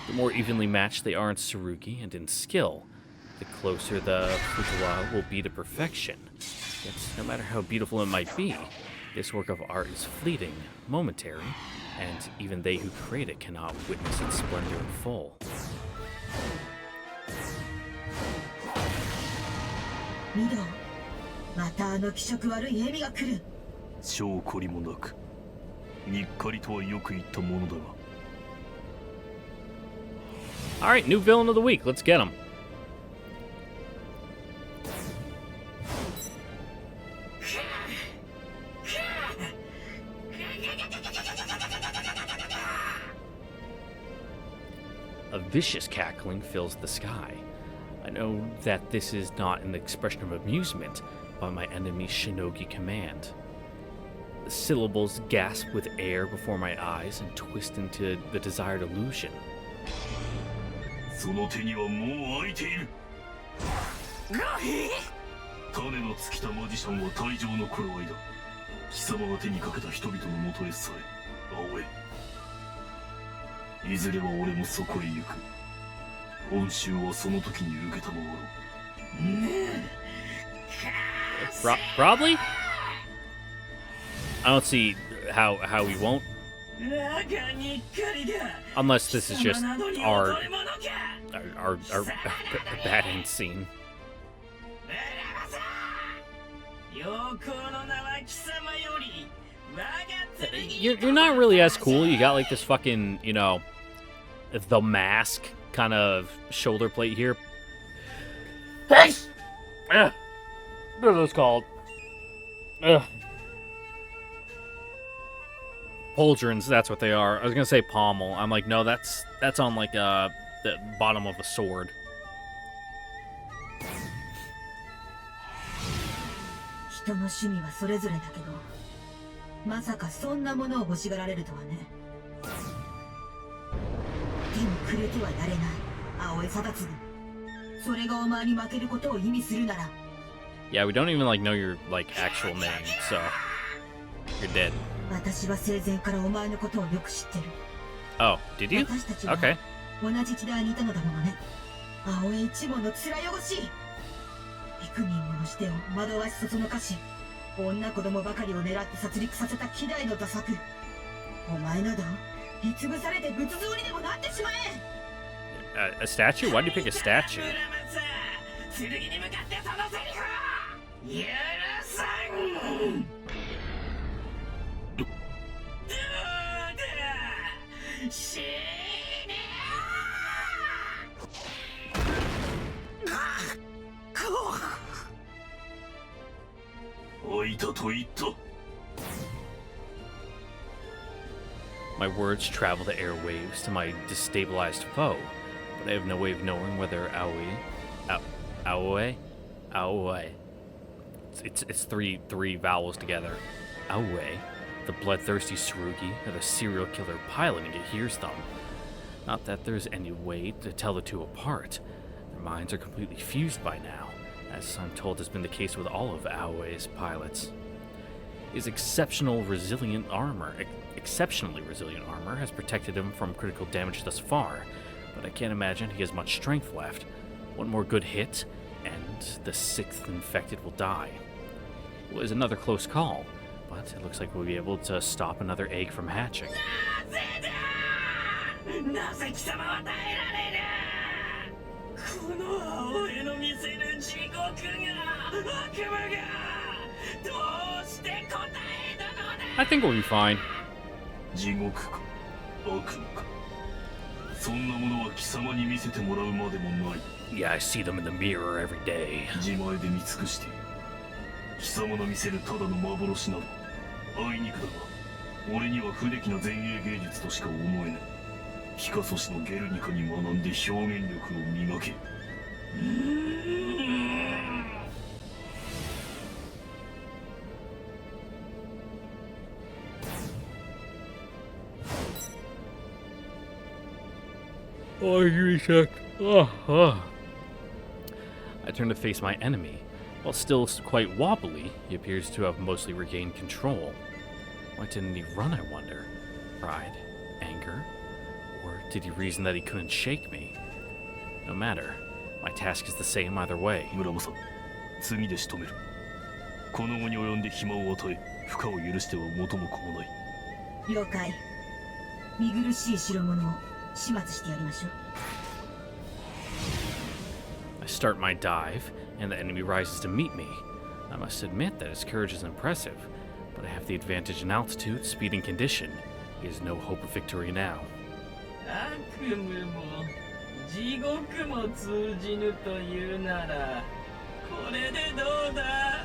The more evenly matched they are in Tsurugi and in skill, the closer the Futawa will be to perfection. Yet, no matter how beautiful it might be, this work of art is fleeting, momentary, and even they who create it cannot witness its splendor in full. ミド、またあの気色悪い笑みが来る。証拠りもなく、にっかりとはよく言ったものだが。Alright, new villain of the week. Let's get him. A vicious cackling fills the sky. I know that this is not an expression of amusement by my enemy's shinogi command. The syllables gasp with air before my eyes and twist into the desired illusion. その手にはもう開いている。種の尽きたマジシャンは退場の頃合いだ。貴様が手にかけた人々のもとへさえ青え。いずれは俺もそこへ行く。恩衆はその時に受けたまわろう。Probably? I don't see how we won't. Unless this is just our bad end scene. You're not really as cool. You got like this fucking, the mask kind of shoulder plate here. What are those called? Pauldrons, that's what they are. I was gonna say pommel. I'm like, no, that's on like the bottom of a sword. 人の趣味はそれぞれだけど、まさかそんなものを欲しがられるとはね。でもくれてはなれない、青江貞次。それがお前に負けることを意味するなら。Yeah, we don't even like know your like actual name, so you're dead. 私は生前からお前のことをよく知ってる。Oh, did you? 私たちは Okay. 同じ時代にいたのだものね。青江一門の面汚しい。幾人もの視点を惑わしそそのかし、女子供ばかりを狙って殺戮させた希代の打作。お前など見潰されて仏像にでもなってしまえ。A statue? Why did you pick a statue? 剣に向かってそのセリフ許さん。死ね開いたと言った。My words travel the airwaves to my destabilized foe, but I have no way of knowing whether Aoi. It's three vowels together. Aoi the bloodthirsty Tsurugi or the serial killer piloting it hears them. Not that there's any way to tell the two apart. Their minds are completely fused by now, as I'm told has been the case with all of Aoi's pilots. His exceptionally resilient armor has protected him from critical damage thus far, but I can't imagine he has much strength left. One more good hit, and the 6th infected will die. It was another close call, but it looks like we'll be able to stop another egg from hatching. なぜ貴様は耐えられる。この葵の見せる地獄が悪夢がどうして答えたのだ。 I think we'll be fine. 地獄か悪夢か、そんなものは貴様に見せてもらうまでもない。 Yeah, I see them in the mirror every day. 自前で見尽くしている。貴様の見せるただの幻などあいにくだが、俺には不出来な前衛芸術としか思えない。ピカソ氏のゲルニカに学んで表現力を磨け。Oh, you check. I turn to face my enemy. While still quite wobbly, he appears to have mostly regained control. Why didn't he run, I wonder? Pride? Anger? Or did he reason that he couldn't shake me? No matter. My task is the same either way. 村正、次で仕留める。この後に及んで暇を与え、負荷を許しては元も子もない。了解。見苦しい代物を始末してやりましょう。 I start my dive, and the enemy rises to meet me. I must admit that his courage is impressive, but I have the advantage in altitude, speed, and condition. He has no hope of victory now. 悪夢も地獄も通じぬというなら、これでどうだ。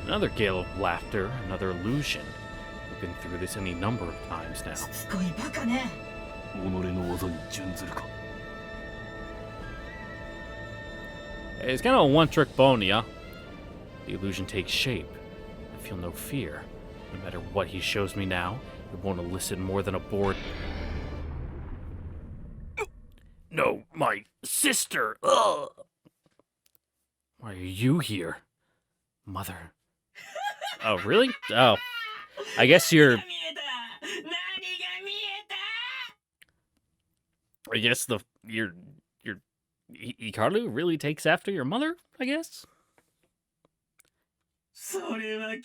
Another gale of laughter, another illusion. We've been through this any number of times now. すごいバカね。己の技に準ずるか。 It's kind of a one-trick pony, huh? The illusion takes shape. I feel no fear. No matter what he shows me now, it won't elicit more than a bored... No, my sister! Ugh! Why are you here? Mother. Oh, really? Oh. I guess you're... I guess your Hikaru really takes after your mother, I guess? You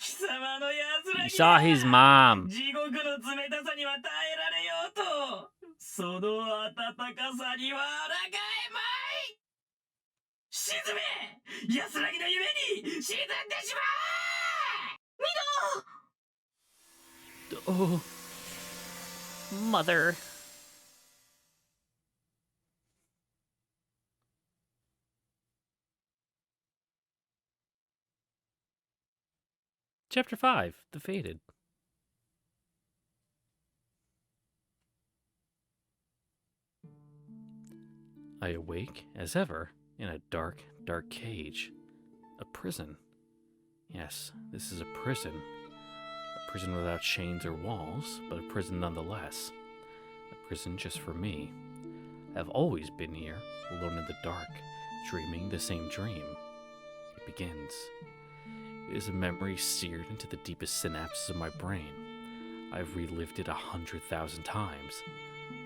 saw his mom. Oh, mother. Chapter 5, The Fated. I awake, as ever, in a dark, dark cage. A prison. Yes, this is a prison. A prison without chains or walls, but a prison nonetheless. A prison just for me. I have always been here, alone in the dark, dreaming the same dream. It begins. It is a memory seared into the deepest synapses of my brain. I've relived it 100,000 times,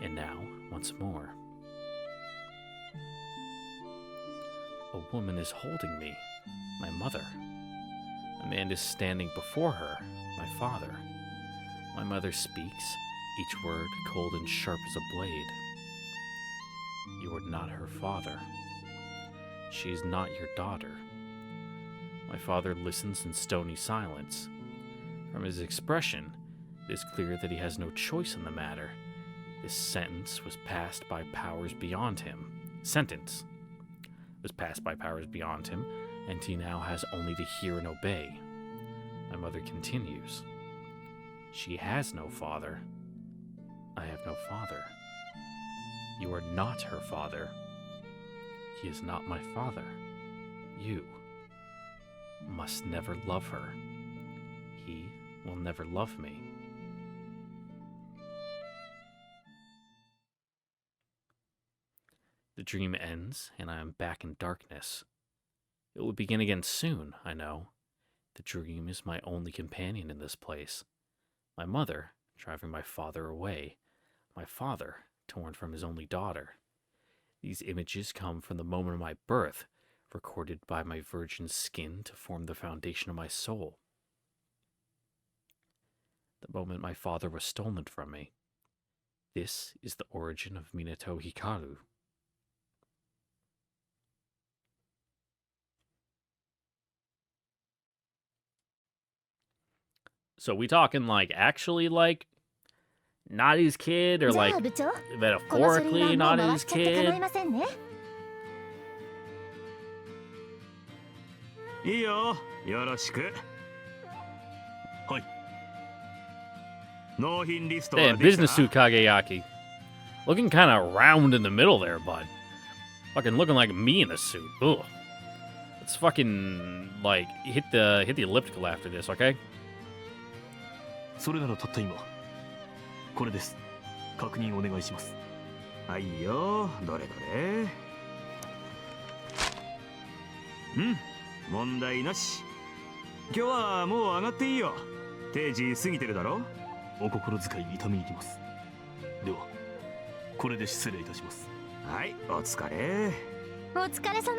and now, once more. A woman is holding me, my mother. A man is standing before her, my father. My mother speaks, each word cold and sharp as a blade. You are not her father. She is not your daughter. My father listens in stony silence. From his expression, it is clear that he has no choice in the matter. This sentence was passed by powers beyond him. And he now has only to hear and obey. My mother continues. She has no father. I have no father. You are not her father. He is not my father. You must never love her. He will never love me. The dream ends, and I am back in darkness. It will begin again soon, I know. The dream is my only companion in this place. My mother, driving my father away. My father, torn from his only daughter. These images come from the moment of my birth, recorded by my virgin skin to form the foundation of my soul. The moment my father was stolen from me. This is the origin of Minato Hikaru. So we talking like actually like not his kid or like metaphorically not his kid? いいよ、よろしく。はい。納品リストは Damn, できた business suit Kageyaki. Looking kind of round in the middle there, bud. Fucking looking like me in a suit. Ugh. Let's fucking like hit the elliptical after this, okay? それならたった今。これです。確認お願いします。はいよ、どれどれ。問題なし。今日はもう上がっていいよ。定時過ぎてるだろ。お心遣い痛みに行きます。では、これで失礼いたします。はい、お疲れ。お疲れ様。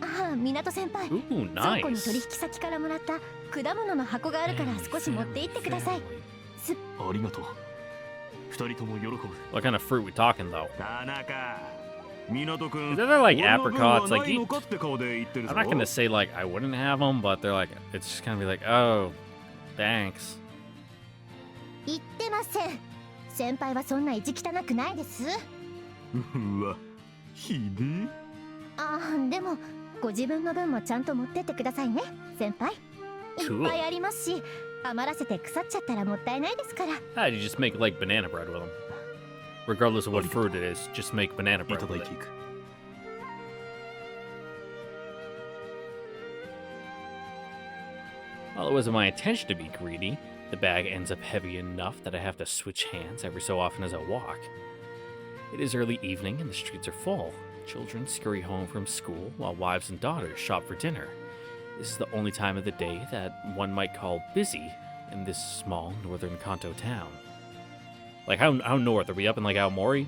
ああ、港先輩。Ooh, 倉庫に nice. 取引先からもらった果物の箱があるから少し持って行ってください。ありがとう。二人とも喜ぶ。 What kind of fruit we talking though? 田中。港君。 Is that like apricots? Like, のかって顔で言ってるぞ。 I'm not gonna say like I wouldn't have them, but they're like it's just gonna be like, oh, thanks. 言ってません。先輩はそんな意地汚くないです。うわ、ひでえ。ああ、でもご自分の分もちゃんと持ってってくださいね、先輩。いっぱいありますし、余らせて腐っちゃったらもったいないですから。How do you just make like banana bread with them? Regardless of what fruit it is, just make banana い bread ただ with いて it. いく。While it wasn't my intention to be greedy, the bag ends up heavy enough that I have to switch hands every so often as I walk. It is early evening and the streets are full. Children scurry home from school while wives and daughters shop for dinner. This is the only time of the day that one might call busy in this small northern Kanto town. Like, how north? Are we up in like Aomori?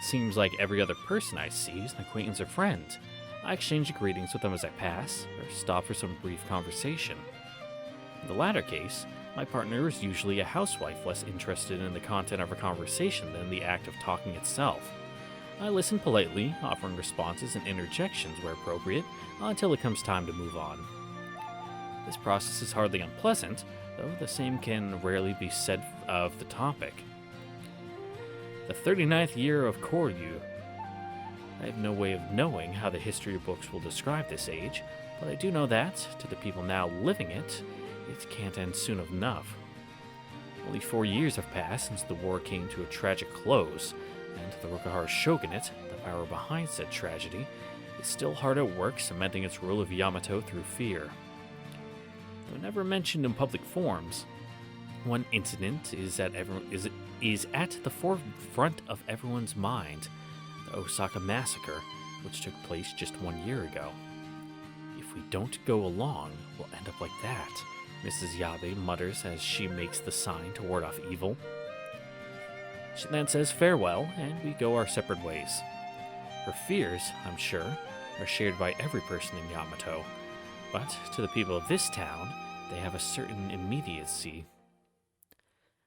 Seems like every other person I see is an acquaintance or friend. I exchange greetings with them as I pass, or stop for some brief conversation. In the latter case, my partner is usually a housewife less interested in the content of our conversation than the act of talking itself. I listen politely, offering responses and interjections where appropriate, until it comes time to move on. This process is hardly unpleasant, though the same can rarely be said of the topic. The 39th year of Koryu. I have no way of knowing how the history books will describe this age, but I do know that, to the people now living it, it can't end soon enough. Only 4 years have passed since the war came to a tragic close, and the Rokuhara shogunate, the power behind said tragedy, is still hard at work cementing its rule of Yamato through fear. Though never mentioned in public forums, one incident is at the forefront of everyone's mind, the Osaka massacre, which took place just 1 year ago. If we don't go along, we'll end up like that, Mrs. Yabe mutters as she makes the sign to ward off evil. She then says farewell, and we go our separate ways. Her fears, I'm sure, are shared by every person in Yamato, but to the people of this town, they have a certain immediacy.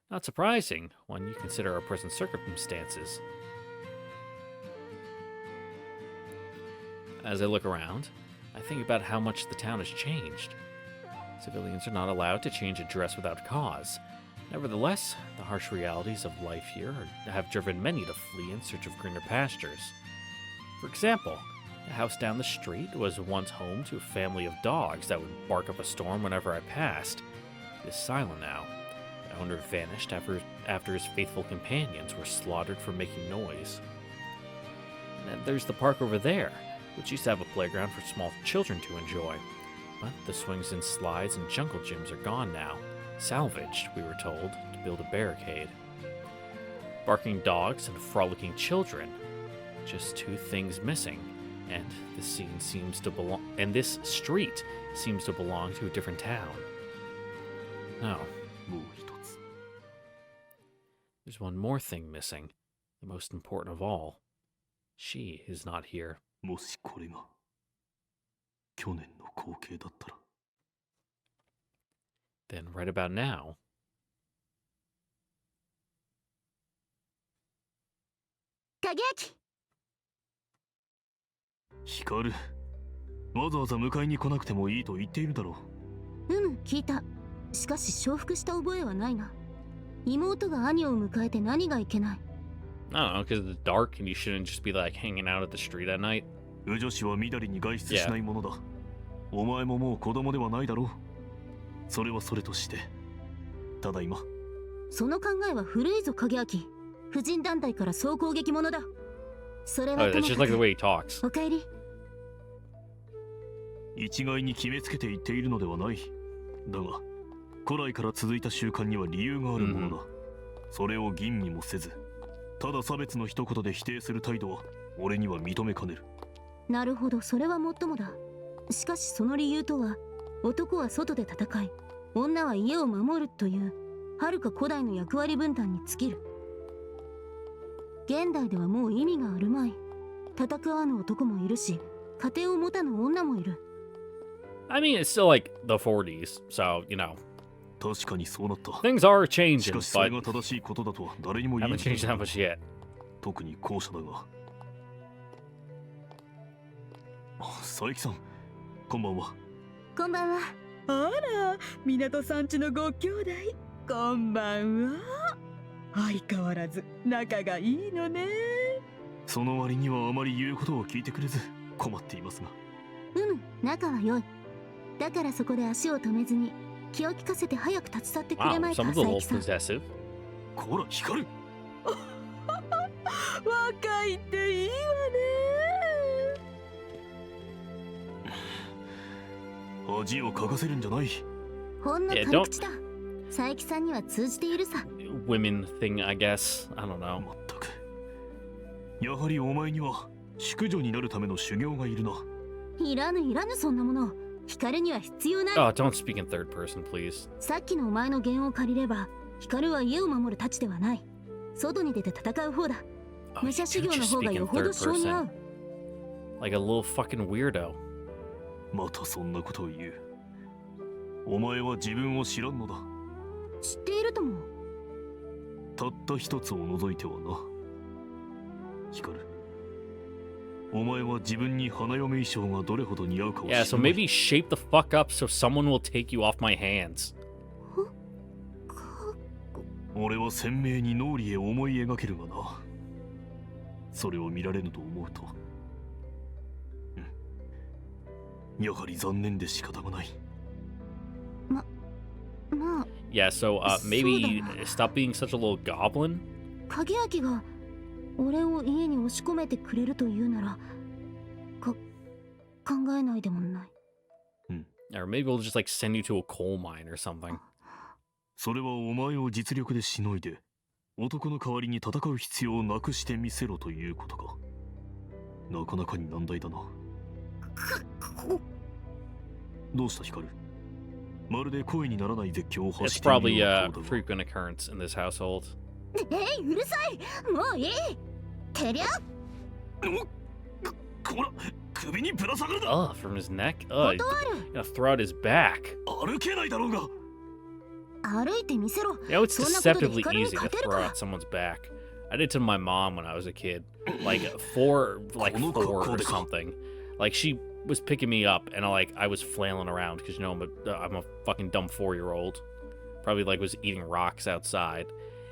Not surprising when you consider our present circumstances. As I look around, I think about how much the town has changed. Civilians are not allowed to change a dress without cause. Nevertheless, the harsh realities of life here have driven many to flee in search of greener pastures. For example, the house down the street was once home to a family of dogs that would bark up a storm whenever I passed. It is silent now. The owner vanished after his faithful companions were slaughtered for making noise. And there's the park over there, which used to have a playground for small children to enjoy. But the swings and slides and jungle gyms are gone now. Salvaged, we were told, to build a barricade. Barking dogs and frolicking children. Just two things missing. And this street seems to belong to a different town. No. もう一つ。 There's one more thing missing. The most important of all. She is not here. もしこれが去年の光景だったら。 Then right about now, 影焼ヒカル、わざわざ迎えに来なくてもいいと言っているだろう。聞いた。しかし承服した覚えはないな。妹が兄を迎えて何がいけない。 I don't know, because it's dark and you shouldn't just be like hanging out at the street at night. 女子はみだりに外出しないものだ。お前ももう子供ではないだろう。それはそれとして。ただいま。その考えは古いぞ、影焼。婦人団体から総攻撃者だ。それは Oh, と that's も just か like the く。 way he talks. おかえり。一概に決めつけて言っているのではない。だが、古来から続いた習慣には理由があるものだ。それを吟味もせず、ただ差別の一言で否定する態度は俺には認めかねる。なるほど、それはもっともだ。しかしその理由とは、男は外で戦い、女は家を守るという遥か古代の役割分担に尽きる。現代ではもう意味があるまい。戦わぬ男もいるし、家庭を持たぬ女もいる。I mean, it's still like the 40s, so, you know. 確かにそうなった。 Things are し changing, かしそれ but が正しいことだとは誰にも言い haven't 切れ changed な that い。 much yet. 特に後者だが。佐伯さん、こんばんは。こんばんは。あら、港さんちのご兄弟、こんばんは。相変わらず仲がいいのね。その割にはあまり言うことを聞いてくれず困っていますが。仲は良い。だからそこで足を止めずに気を利かせて早く立ち去ってくれ Wow, まいか、 someone's a 佐 little 伯さん。 possessive. こら、光る。若いっていいわね。恥をかかせるんじゃない。ほんの Yeah, 軽口だ。佐伯さんには通じているさ。 Women thing, I guess. I don't know. まったく。やはりお前には淑女になるための修行がいるな。いらぬいらぬ、そんなもの。光には必要ない。 Oh, don't speak in third person, please. さっきのお前の言を借りれば、光は家を守る太刀ではない。外に出て戦う方だ。 Oh, 武 you 者 do 修行の just 方が speak よ in ほど third 性に合 person. う。 Like a little fucking weirdo. またそんなことを言う。お前は自分を知らんのだ。知っているとも。たった一つを除いてはな。光る。お前は自分に花嫁衣装がどれほど似合うかを知ら Yeah, ない。 so maybe shape the fuck up so someone will take you off my hands. 俺は鮮明に脳裏へ思い描けるがな。それを見られぬと思うと、やはり残念で仕方がない。まあ、 Yeah, so maybe そうだな。 stop being such a little goblin. 影明が俺を家に押し込めてくれるというなら、考えないでもない。Or maybe we'll just like send you to a coal mine or something. それはお前を実力でしのいで、男の代わりに戦う必要をなくしてみせろということか。なかなかに難題だな。どうした光る？まるで声にならない絶叫を It's 発している probably よう a な顔だが。 frequent occurrence in this household. うるさい。もういい。てりゃ。こら、首にぶら下がるな。 Ugh, from his neck? Ugh, gonna throw out his back. 歩けないだろうが。歩いてみせろ。 You know, it's そんなことで deceptively 光に easy to 勝てる throw か。 out someone's back. I did to my mom when I was a kid. Like four or something. Like she was picking me up and I was flailing around because you know I'm a fucking dumb 4-year-old. Probably like was eating rocks outside.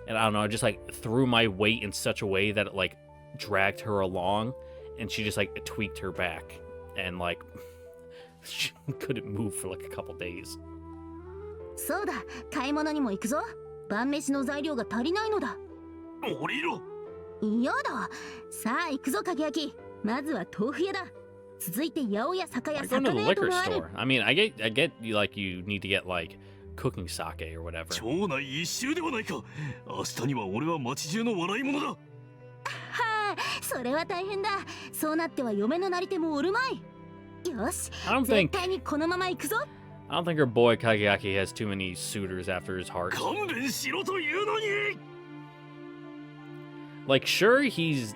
And I don't know, I just like threw my weight in such a way that it like dragged her along and she just like tweaked her back and like she couldn't move for like a couple days. そうだ、買い物にも行くぞ。晩飯の材料が足りないのだ。降りろ。やだ。さあ行くぞ影焼き。まずは豆腐屋だ。続いて八百屋酒屋 I go to the 魚屋と liquor 回る。 store. I mean, I get you like you need to get like cooking sake or whatever. 町内一周ではないか。明日には俺は町中の笑い者だ。はあ、それは大変だ。そうなっては嫁のなり手もおるまい。よし、 I don't 絶 think 対にこのまま行くぞ。 I don't think her boy Kageyaki has too many suitors after his heart. 勘弁しろというのに。 Like, sure, he's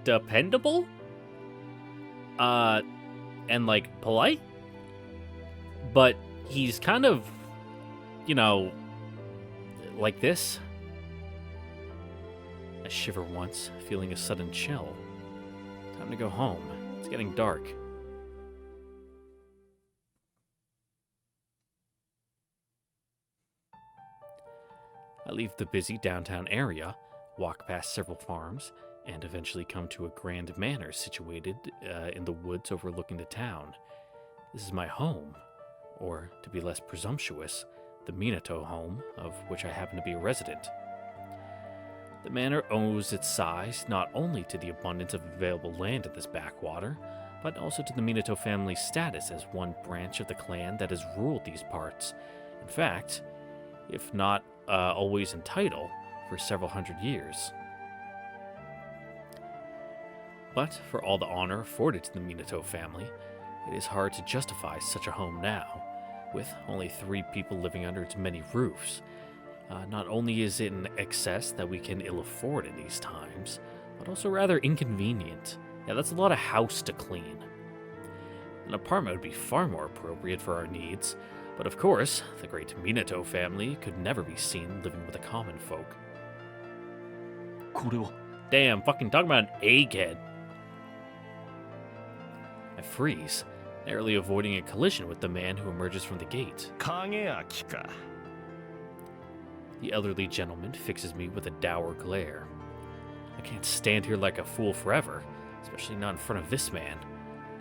dependable, and like polite, but he's kind of, you know, like this. I shiver once, feeling a sudden chill. Time to go home. It's getting dark. I leave the busy downtown area, walk past several farms, and eventually come to a grand manor situated in the woods overlooking the town. This is my home, or to be less presumptuous, the Minato home, of which I happen to be a resident. The manor owes its size not only to the abundance of available land in this backwater, but also to the Minato family's status as one branch of the clan that has ruled these parts. In fact, if not always in title, for several hundred years. But for all the honor afforded to the Minato family, it is hard to justify such a home now, with only 3 people living under its many roofs. Not only is it an excess that we can ill afford in these times, but also rather inconvenient. Yeah, that's a lot of house to clean. An apartment would be far more appropriate for our needs, but of course, the great Minato family could never be seen living with the common folk. これは Damn, fucking talk about an egghead. I freeze, narrowly avoiding a collision with the man who emerges from the gate. 影焼か。 The elderly gentleman fixes me with a dour glare. I can't stand here like a fool forever, especially not in front of this man.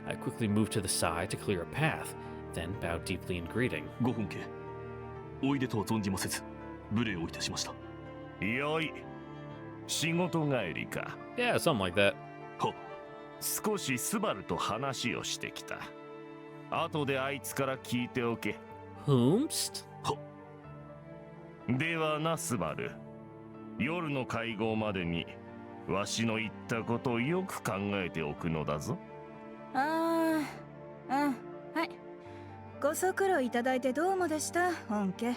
I quickly move to the side to clear a path, then bow deeply in greeting. ご本家、おいでとは存じませず、無礼をいたしました。よい、仕事帰りか。Yeah, something like that. は、少しスバルと話をしてきた。後であいつから聞いておけ。Whomst? は。ではな、スバル。夜の会合までに、わしの言ったことをよく考えておくのだぞ。はい。ご足労いただいてどうもでした、本家。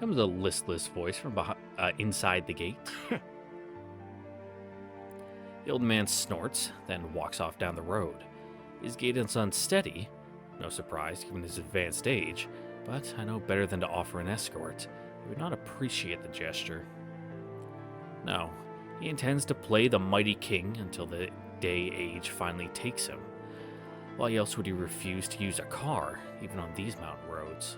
Comes a listless voice from inside the gate. The old man snorts, then walks off down the road. His gait is unsteady, no surprise given his advanced age, but I know better than to offer an escort. He would not appreciate the gesture. No, he intends to play the mighty king until the day age finally takes him. Why else would he refuse to use a car, even on these mountain roads?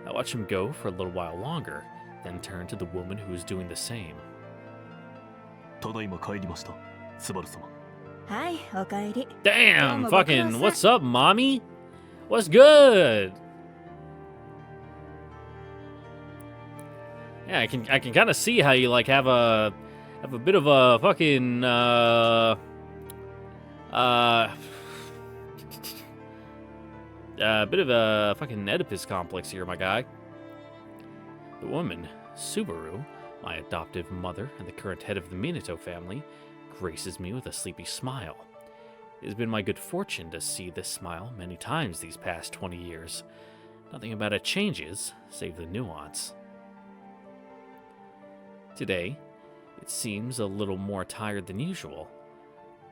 I watch him go for a little while longer, then turn to the woman who is doing the same. ただいま帰りました、スバル様。はい、おかえり。 Damn, fucking, what's up, mommy? What's good? Yeah, I can kind of see how you like have a bit of a fucking bit of a fucking Oedipus complex here, my guy. The woman, Subaru, my adoptive mother and the current head of the Minato family, graces me with a sleepy smile. It has been my good fortune to see this smile many times these past 20 years. Nothing about it changes, save the nuance. Today, it seems a little more tired than usual.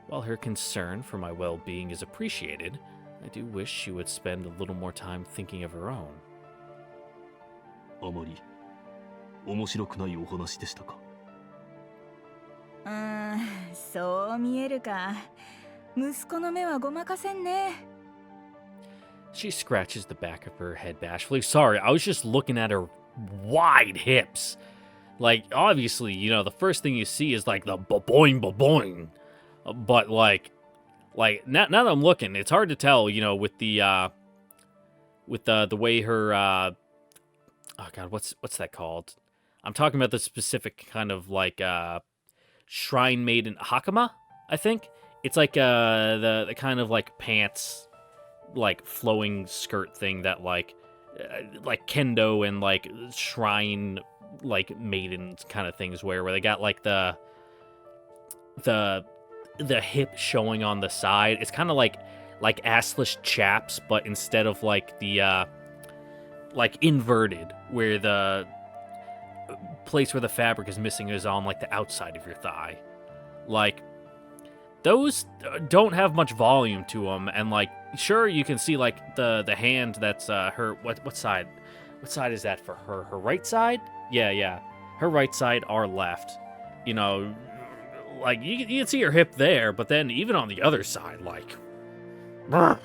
While her concern for my well-being is appreciated, I do wish she would spend a little more time thinking of her own. あまり面白くないお話でしたか。そう見えるか。息子の目はごまかせんね。 She scratches the back of her head bashfully. Sorry, I was just looking at her wide hips. Like, obviously, you know, the first thing you see is like the ba-boing, ba-boing. But like now that I'm looking, it's hard to tell, you know, with the way her oh god, what's that called? I'm talking about the specific kind of like shrine maiden hakama, I think. It's like the kind of like pants, like flowing skirt thing that like kendo and like shrine like maiden kind of things wear, where they got like the hip showing on the side. It's kind of like assless chaps, but instead of like the like inverted, where the place where the fabric is missing is on like the outside of your thigh. Like those don't have much volume to them, and like sure you can see like the hand that's her what side is that for her right side? Yeah, her right side, our left. You know, like you can see her hip there, but then even on the other side, like. Brr.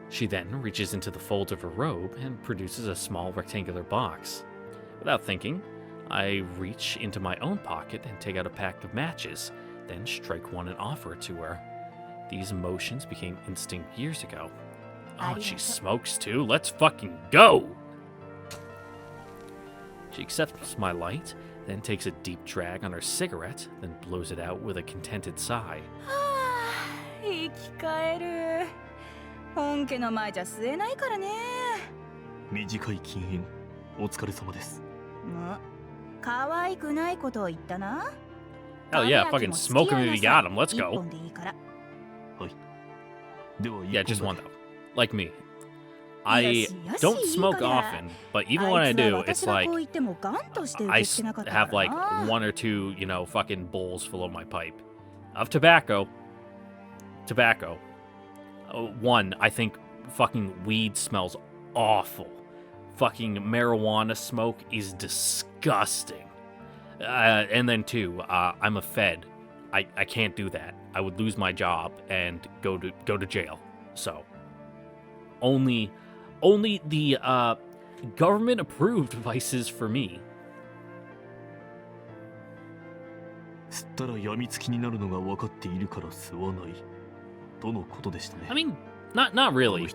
She then reaches into the folds of her robe and produces a small rectangular box. Without thinking, I reach into my own pocket and take out a pack of matches, then strike one and offer it to her. These motions became instinct years ago. Oh, she smokes too? Let's fucking go! She accepts my light, then takes a deep drag on her cigarette, then blows it out with a contented sigh. 生き返る。本家の前じゃ吸えないからね。短い禁煙お疲れ様です。可愛くないことを言ったな。Hell yeah, fucking smoke him if you got him. Let's go. Yeah, just one though. Like me. I don't smoke often, but even when I do, it's like I have like one or two, you know, fucking bowls full of my pipe of tobacco. One, I think fucking weed smells awful. Fucking marijuana smoke is disgusting. And then two, I'm a Fed. I can't do that. I would lose my job and go to jail. So only the government approved vices for me. 吸ったら病みつきになるのが分かっているから吸わないとのことでしたね。 I mean, not really.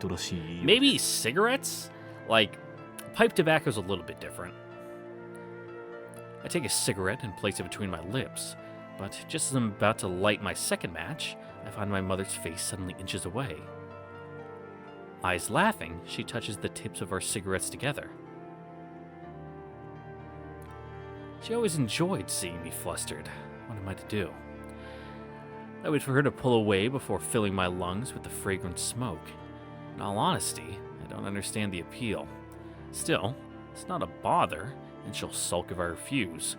Maybe cigarettes? Like, pipe tobacco is a little bit different. I take a cigarette and place it between my lips, but just as I'm about to light my second match, I find my mother's face suddenly inches away. Eyes laughing, she touches the tips of our cigarettes together. She always enjoyed seeing me flustered. What am I to do? I wait for her to pull away before filling my lungs with the fragrant smoke. In all honesty, I don't understand the appeal. Still, it's not a bother, and she'll sulk if I refuse.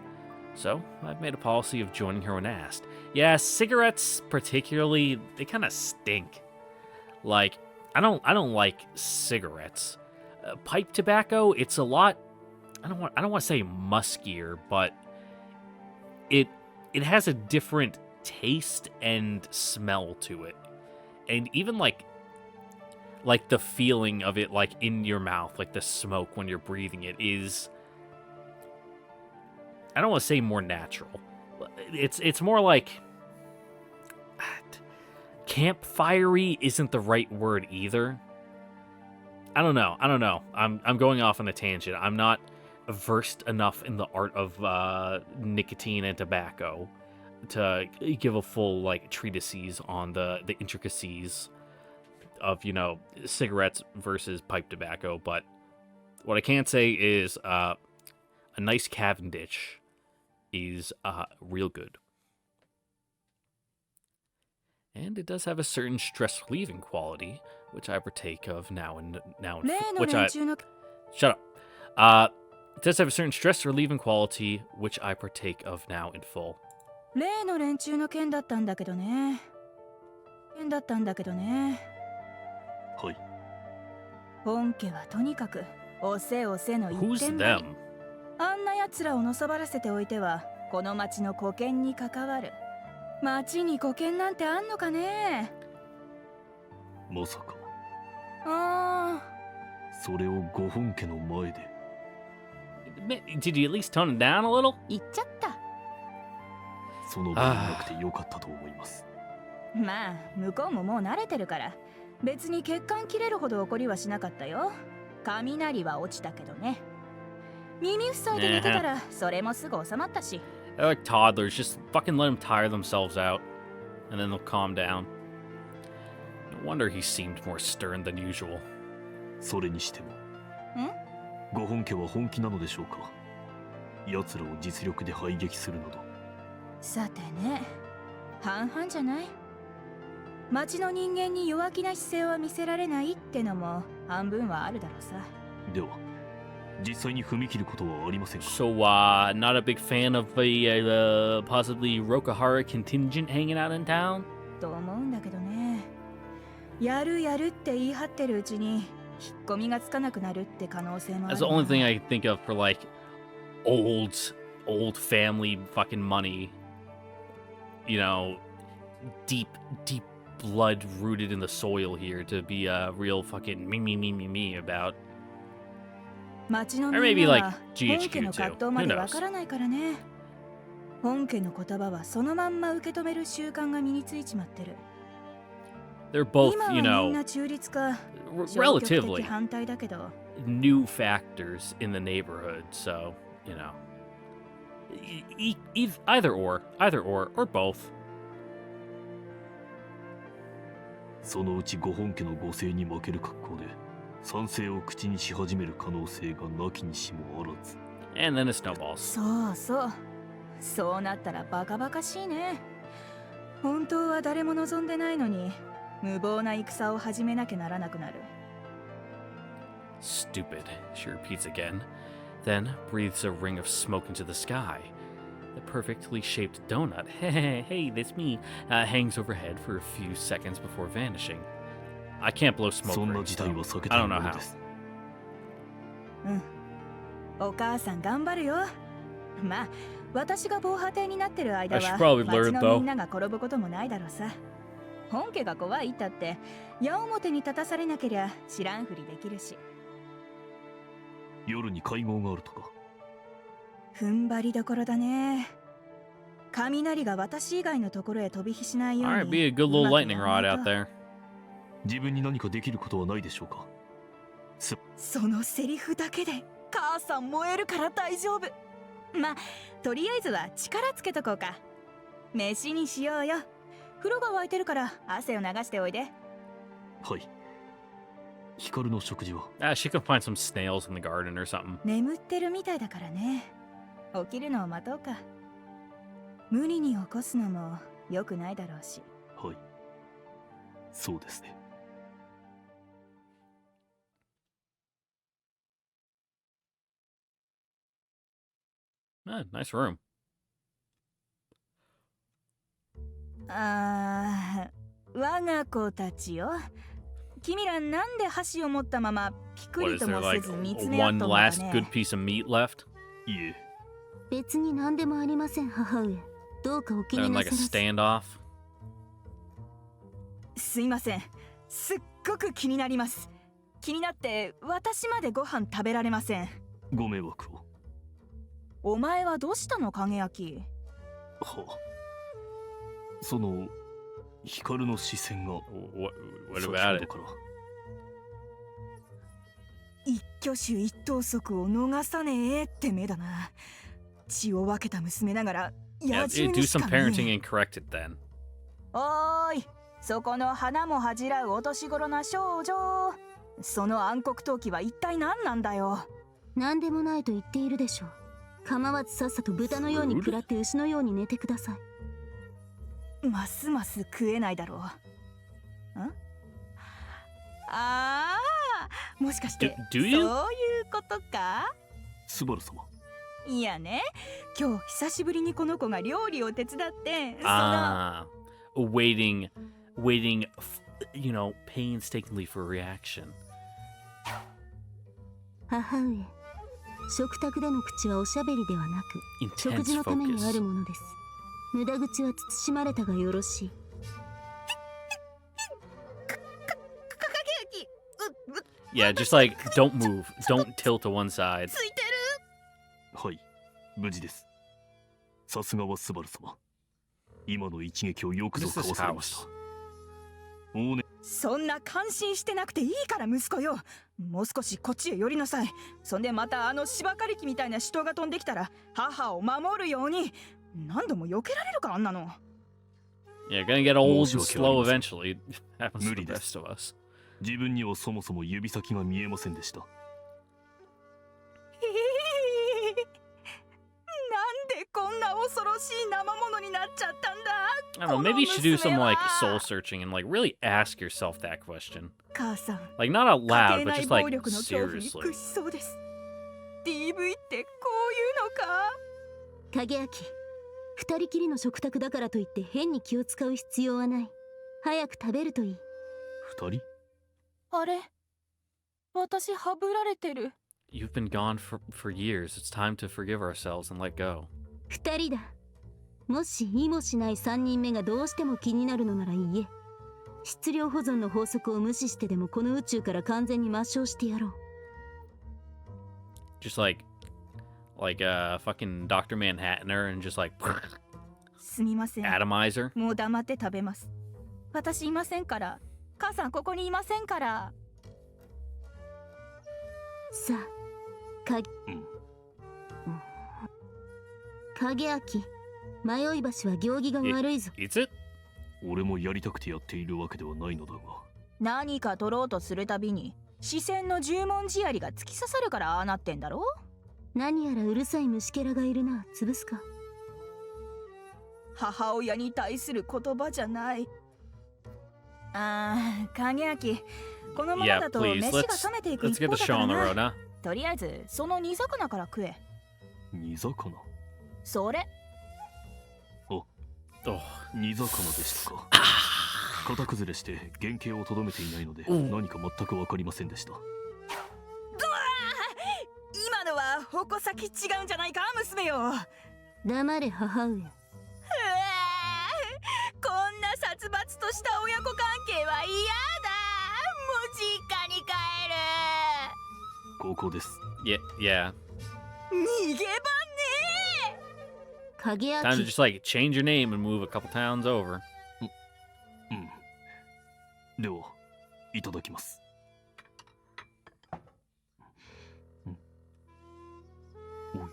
So, I've made a policy of joining her when asked. Yeah, cigarettes particularly, they kind of stink. Like, I don't like cigarettes. Pipe tobacco, it's a lot. I don't want to say muskier, but it has a different taste and smell to it, and even like the feeling of it, like in your mouth, like the smoke when you're breathing it is. I don't want to say more natural. It's more like. Campfirey isn't the right word either. I don't know. I'm going off on a tangent. I'm not versed enough in the art of nicotine and tobacco to give a full like treatises on the intricacies of, you know, cigarettes versus pipe tobacco. But what I can say is a nice Cavendish is real good. And it does have a certain stress-relieving quality, which I partake of now and Shut up. It does have a certain stress-relieving quality, which I partake of now in full. 例の連中の件だったんだけどね。はい。本家はとにかくおせの一点張り。あんな奴らをのさばらせておいては、この町の保険に関わる。町に保険なんてあんのかね。まさか。ああ。それをご本家の前で。Did you at least tone it down a little? 言っちゃった。その場になくてよかったと思います。まあ、向こうももう慣れてるから、別に血管切れるほど怒りはしなかったよ。雷は落ちたけどね。耳塞いで寝てたらそれもすぐ収まったし。 They're like toddlers. Just fucking let them tire themselves out, and then they'll calm down. No wonder he seemed more stern than usual. それにしてもご本家は本気なのでしょうか。奴らを実力で排撃するなど。さてね、半々じゃない？町の人間に弱気な姿勢は見せられないってのも半分はあるだろうさ。では実際に踏み切ることはありませんか。 So, not a big fan of the possibly Rokuhara contingent hanging out in town? と思うんだけどね。やるやるって言い張ってるうちに引っ込みがつかなくなるって可能性もある。 That's the only thing I can think of for like old family fucking money. You know, deep blood rooted in the soil here to be a real fucking me about. 町の Or み maybe んな like は本家 GHQ の葛 too. 藤ま Who でわ knows? からないからね。本家の言葉はそのまんま受け止める習慣が身についちまってる。 They're both, 今は you みん know, な中立化、消極 relatively 的反対だけど、 new factors in the neighborhood, so, you know. Either or both. そのうちご本家のご勢に負ける格好で賛成を口にし始める可能性がなきにしもあらず。 And then it snowballs. そうそう。そうなったらバカバカしいね。本当は誰も望んでないのに無謀な戦を始めなきゃならなくなる。 Stupid, she repeats again, then breathes a ring of smoke into the sky. The perfectly shaped donut, hey, that's me, hangs overhead for a few seconds before vanishing. I can't blow smoke そんな rings, 事態 though. は避け I たい don't も know の how. です。お母さん頑張るよ。まあ、私が防波堤になってる間 I は should probably 町 learn の though. みんなが転ぶこともないだろうさ。本家が怖いったって矢面に立たされなけりゃ知らんふりできるし。夜に会合があるとか。踏ん張りどころだね。雷が私以外のところへ飛び火しないように。 Alright, be a good little lightning rod out there. 自分に何かできることはないでしょうか。そのセリフだけで母さん燃えるから大丈夫。まあ、とりあえずは力つけとこうか。飯にしようよ。風呂が沸いてるから汗を流しておいで。はい。ヒカルの食事は。She could find some snails in the garden or something. 眠ってるみたいだからね。起きるのを待とうか。無理に起こすのも良くないだろうし。はい。そうですね。Nice room. 我が子たちよ。君らなんで箸を持ったままピク What リ is と there もせ like ず見つめ合っ one とんのか last ね。 good piece of meat left? いえ。別に何でもありません、母上。どうかお気に And な like さ a らず。 standoff? すいません。すっごく気になります。気になって私までご飯食べられません。ご迷惑を。お前はどうしたの影焼き。はあ。そのヒカルの視線が What 先ほ about ど it? から一挙手一投足を逃さねえって目だな。血を分けた娘ながら Yeah, 野獣 do にし some か parenting 見えん。 and correct it then. おーい、そこの花も恥じらうお年頃な少女。その暗黒陶器は一体何なんだよ。何でもないと言っているでしょう。構わずさっさと豚のように食らって牛のように寝てください。ますます食えないだろう。あー、もしかして Do そう you? いうことか。スバル様。いやね、今日久しぶりにこの子が料理を手伝って、Ah, waiting, you know, painstakingly for a reaction. 母上、食卓での口はおしゃべりではなく、食 Intense 事のためにあ focus. るものです。無駄口は慎まれたがよろしい。Yeah, just like don't move, don't tilt to one side. ついてる。はい。無事です。さすがはスバル様。今の一撃をよくぞかわされました。もうね。そんな感心してなくていいから息子よ。もう少しこっちへ寄りなさい。そんでまたあの芝刈り機みたいな人が飛んできたら母を守るように何度も避けられるかあんなの。Yeah, gonna get old and slow eventually. Happens to the best of us. 自分にはそもそも指先が見えませんでした。なんでこんな恐ろしい生物になっちゃったんだ。 I don't know, maybe you should do some like soul searching and like really ask yourself that question. 母さん、 Like not out 家 loud, 庭 but 内 just 暴 like 力の恐怖に seriously. 屈しそうです。DV ってこういうのか。影明、二人きりの食卓だからといって変に気を使う必要はない。早く食べるといい。二人？あれ、私はぶられてる。 You've been gone for years. It's time to forgive ourselves and let go. 二人だ。もし意もしない三人目がどうしても気になるのなら言え。質量保存の法則を無視してでもこの宇宙から完全に抹消してやろう。Just like fucking Dr. Manhattaner and just like すみません。 atomizer. もう黙って食べます。私いませんから。母さんここにいませんから。さあ、影明、迷い橋は行儀が悪いぞ。It's it? 俺もやりたくてやっているわけではないのだが。何か取ろうとするたびに視線の十文字槍が突き刺さるからああなってんだろ。何やらうるさい虫けらがいるな。潰すか。母親に対する言葉じゃない。ああ、影明、このまま Yeah, だと please. 飯が冷めていく Let's 一 get 方 the だ show か on the ら road な。 now. とりあえずその煮魚から食え。煮魚？それ。Oh. 煮魚でしたか。型崩れして原型をとどめていないので何か全く分かりませんでした。今のは矛先違うんじゃないか娘よ。黙れ母上。うわこんな殺伐とした親子関係は嫌だ。もう実家に帰る。ここです。Yeah. 逃げ場ねえ。影明。 Time to just like change your name and move a couple towns over. では、いただきます。おや。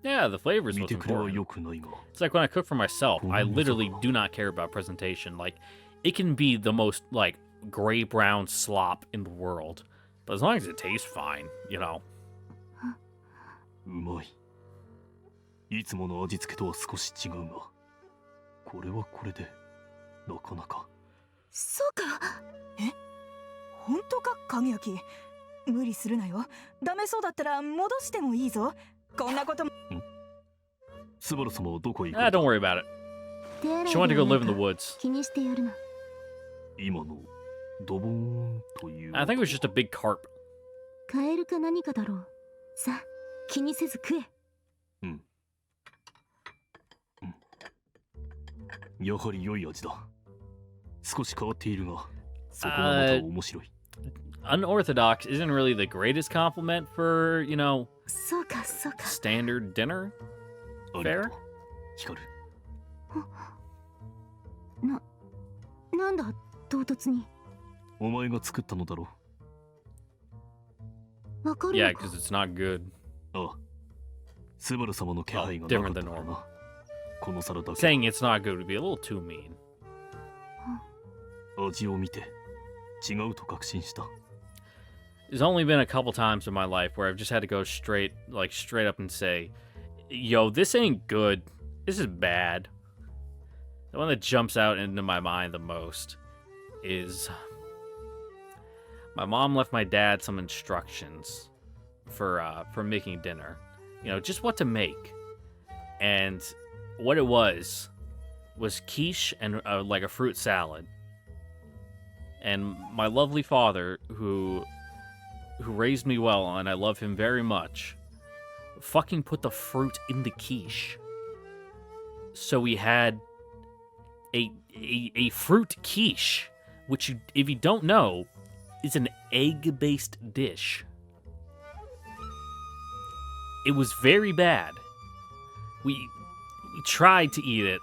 Yeah, the flavor is 見 what's てくれは important. 良くないが。 It's like when I cook for myself, I literally do not care about presentation. Like, it can be the most, like, gray brown slop in the world. But as long as it tastes fine, you know. うまい。いつもの味付けとは少し違うが、これはこれで、なかなか。そうか。え、本当か影明。無理するなよ。ダメそうだったら戻してもいいぞ。こんなことも。スバル様はどこへ行く Ah, んだ？ don't worry about it. 手洗い She wanted to で go はな live い in the か。 woods. 気にしてやるな。今のドボーンという。 I think it was just a big carp. カエルか何かだろう。さあ、気にせず食え。やはり良い味だ。少し変わっているが、そこがまた面白い。Unorthodox isn't really the greatest compliment for, you know, そうか、そうか。 standard dinner. ありがとう。ヒカル。なんだ、唐突に。お前が作ったのだろわかる Yeah, のか。 because it's not good. う。ああ。スバル様の気配がなかったからな。この皿だけ。 Saying it's not good would be a little too mean. 味を見て違うと確信した。 There's only been a couple times in my life where I've just had to go straight up and say, yo, this ain't good. This is bad. The one that jumps out into my mind the most is my mom left my dad some instructions for making dinner. You know, just what to make. And what it was quiche and like a fruit salad. And my lovely father, who raised me well, and I love him very much, fucking put the fruit in the quiche. So we had a fruit quiche, which, if you don't know, is an egg-based dish. It was very bad. We tried to eat it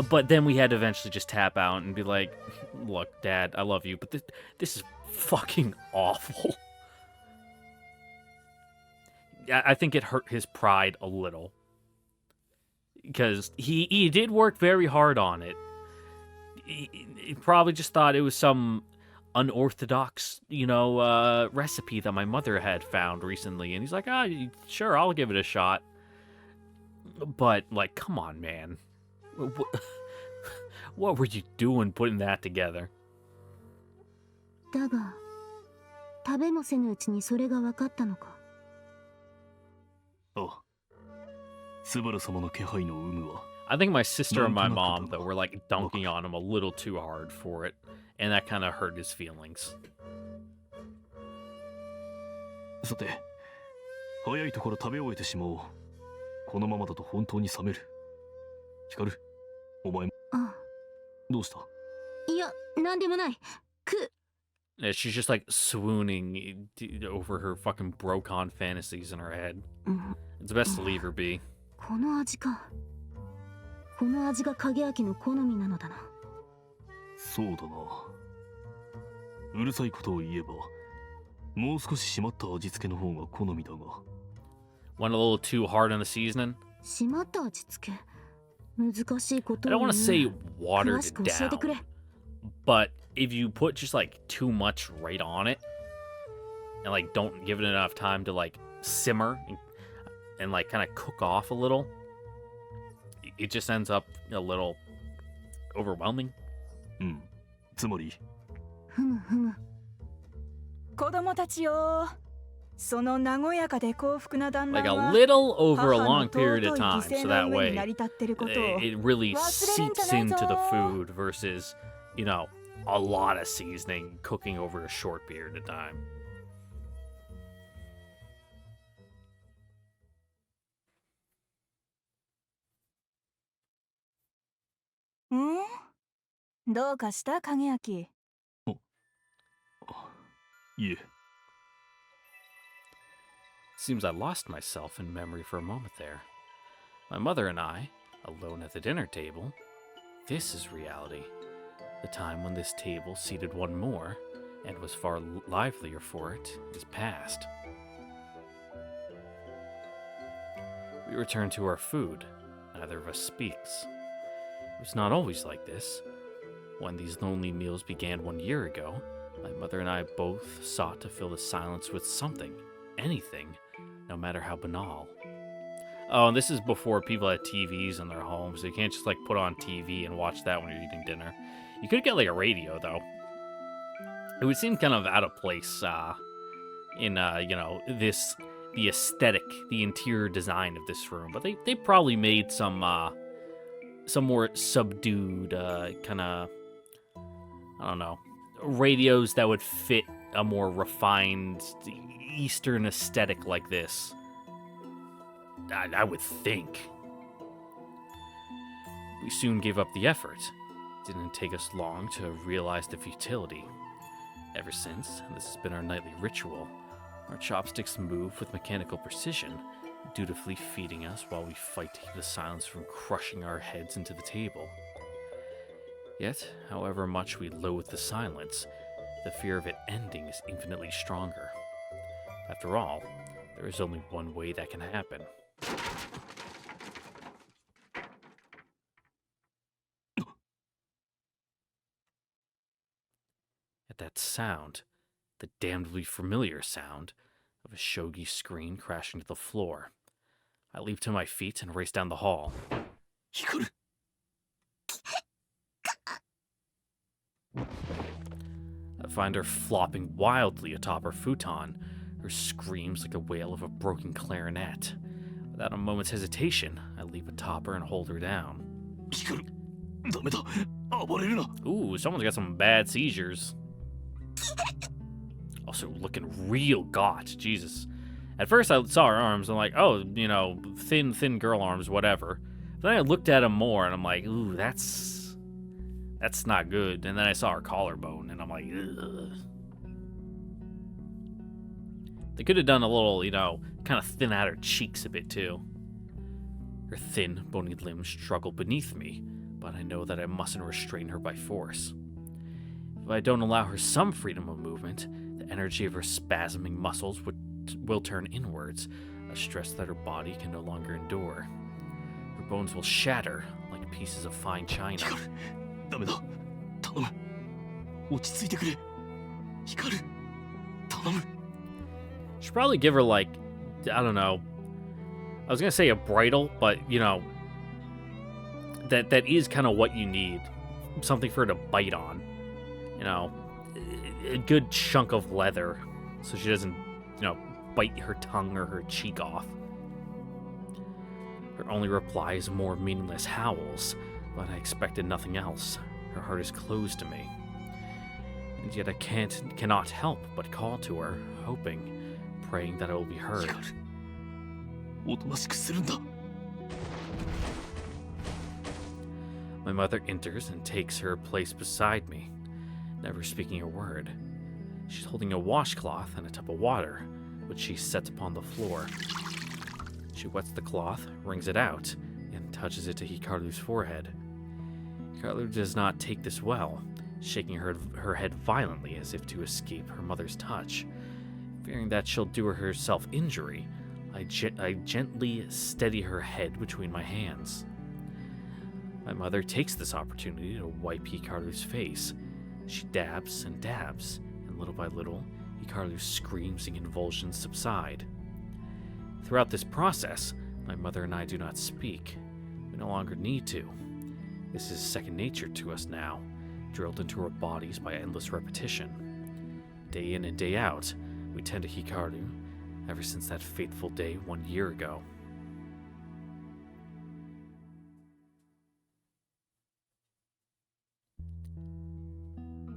But then we had to eventually just tap out and be like, look, Dad, I love you, but this is fucking awful. I think it hurt his pride a little. Because he did work very hard on it. He probably just thought it was some unorthodox, recipe that my mother had found recently. And he's like, sure, I'll give it a shot. But, like, come on, man. What were you doing putting that together? だが、食べもせぬうちにそれが分かったのか。あ、スバル様の気配の有無は。I think my sister and my mom, though, were like dunking on him a little too hard for it, and that kind of hurt his feelings. さて、早いところ食べ終えてしまおう。このままだと本当に冷める。ヒカル、お前も。ああ。どうした？いや、なんでもない。Yeah, she's just like swooning over her fucking Brocon fantasies in her head. It's best to leave her be. この味か。この味が影明の好みなのだな。そうだな。うるさいことを言えば、もう少し締まった味付けの方が好みだが。Went a little too hard on the seasoning? 締まった味付け。難しいことを I don't want to say 詳 watered しく教えてくれ。 down, but if you put just like too much right on it, and like don't give it enough time to like simmer and like kind of cook off a little, it just ends up a little overwhelming. つまりふむふむ。子供たちよ。その和やかで幸福な団らん Like は a little over a 母 long の period of 尊い time, 犠牲 so の that 上 way に成り立ってることを it really 忘れるんじゃない seeps ぞ。 into the food versus, a lot of seasoning cooking over a short period of time. どうかした影明。いえ。Seems I lost myself in memory for a moment there. My mother and I, alone at the dinner table. This is reality. The time when this table seated one more, and was far livelier for it, is past. We return to our food. Neither of us speaks. It was not always like this. When these lonely meals began 1 year ago, my mother and I both sought to fill the silence with something, anything, no matter how banal. Oh, and this is before people had TVs in their homes, so you can't just like put on TV and watch that when you're eating dinner. You could get like a radio though. It would seem kind of out of place in the aesthetic, the interior design of this room, but they probably made some more subdued kind of, I don't know, radios that would fit a more refined Eastern aesthetic like this. I would think. We soon gave up the effort. It didn't take us long to realize the futility. Ever since, and this has been our nightly ritual, our chopsticks move with mechanical precision, dutifully feeding us while we fight to keep the silence from crushing our heads into the table. Yet, however much we loathe the silence, the fear of it ending is infinitely stronger. After all, there is only one way that can happen. At that sound, the damnably familiar sound of a shogi screen crashing to the floor, I leap to my feet and race down the hall. Hikaru! I find her flopping wildly atop her futon. Her screams like a wail of a broken clarinet. Without a moment's hesitation, I leap atop her and hold her down. Hikaru! ダメだ! 暴れるな! Ooh, someone's got some bad seizures. Also looking real gaunt, Jesus. At first I saw her arms, I'm like, oh, thin girl arms, whatever. Then I looked at them more, and I'm like, ooh, that's not good. And then I saw her collarbone, and I'm like, ugh. They could have done a little, kind of thin out her cheeks a bit, too. Her thin, bony limbs struggled beneath me, but I know that I mustn't restrain her by force. If I don't allow her some freedom of movement, the energy of her spasming muscles will turn inwards, a stress that her body can no longer endure. Her bones will shatter like pieces of fine china. ダメだ。頼む。落ち着いてくれ。光る。頼む。 Should probably give her, like, I don't know. I was gonna say a bridle, but you know, that is kind of what you need. Something for her to bite on. You know, a good chunk of leather, so she doesn't, you know, bite her tongue or her cheek off. Her only reply is more meaningless howls, but I expected nothing else. Her heart is closed to me. And yet I cannot help but call to her, hoping, praying that I will be heard. おとなしくするんだ。 My mother enters and takes her place beside me, never speaking a word. She's holding a washcloth and a tub of water, which she sets upon the floor. She wets the cloth, wrings it out, and touches it to Hikaru's forehead. Hikaru does not take this well, shaking her head violently as if to escape her mother's touch. Fearing that she'll do herself injury, I gently steady her head between my hands. My mother takes this opportunity to wipe Hikaru's face. She dabs, and little by little, Hikaru's screams and convulsions subside. Throughout this process, my mother and I do not speak. We no longer need to. This is second nature to us now, drilled into our bodies by endless repetition. Day in and day out, we tend to Hikaru, ever since that fateful day 1 year ago.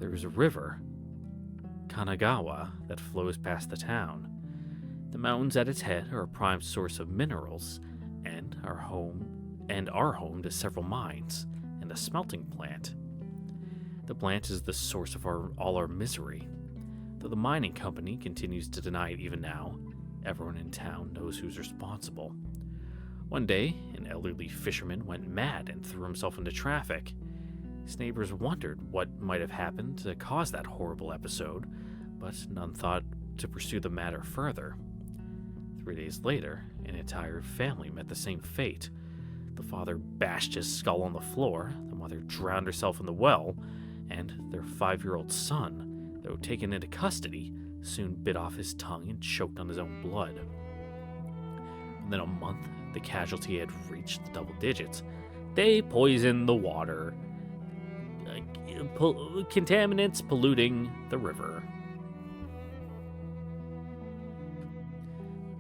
There is a river, Kanagawa, that flows past the town. The mountains at its head are a prime source of minerals, and our home to several mines and a smelting plant. The plant is the source of all our misery. Though the mining company continues to deny it even now, everyone in town knows who's responsible. One day, an elderly fisherman went mad and threw himself into traffic. His neighbors wondered what might have happened to cause that horrible episode, but none thought to pursue the matter further. 3 days later, an entire family met the same fate. The father bashed his skull on the floor, the mother drowned herself in the well, and their 5-year-old son, though taken into custody, soon bit off his tongue and choked on his own blood. Within a month, the casualty had reached the double digits. They poisoned the water. Contaminants polluting the river.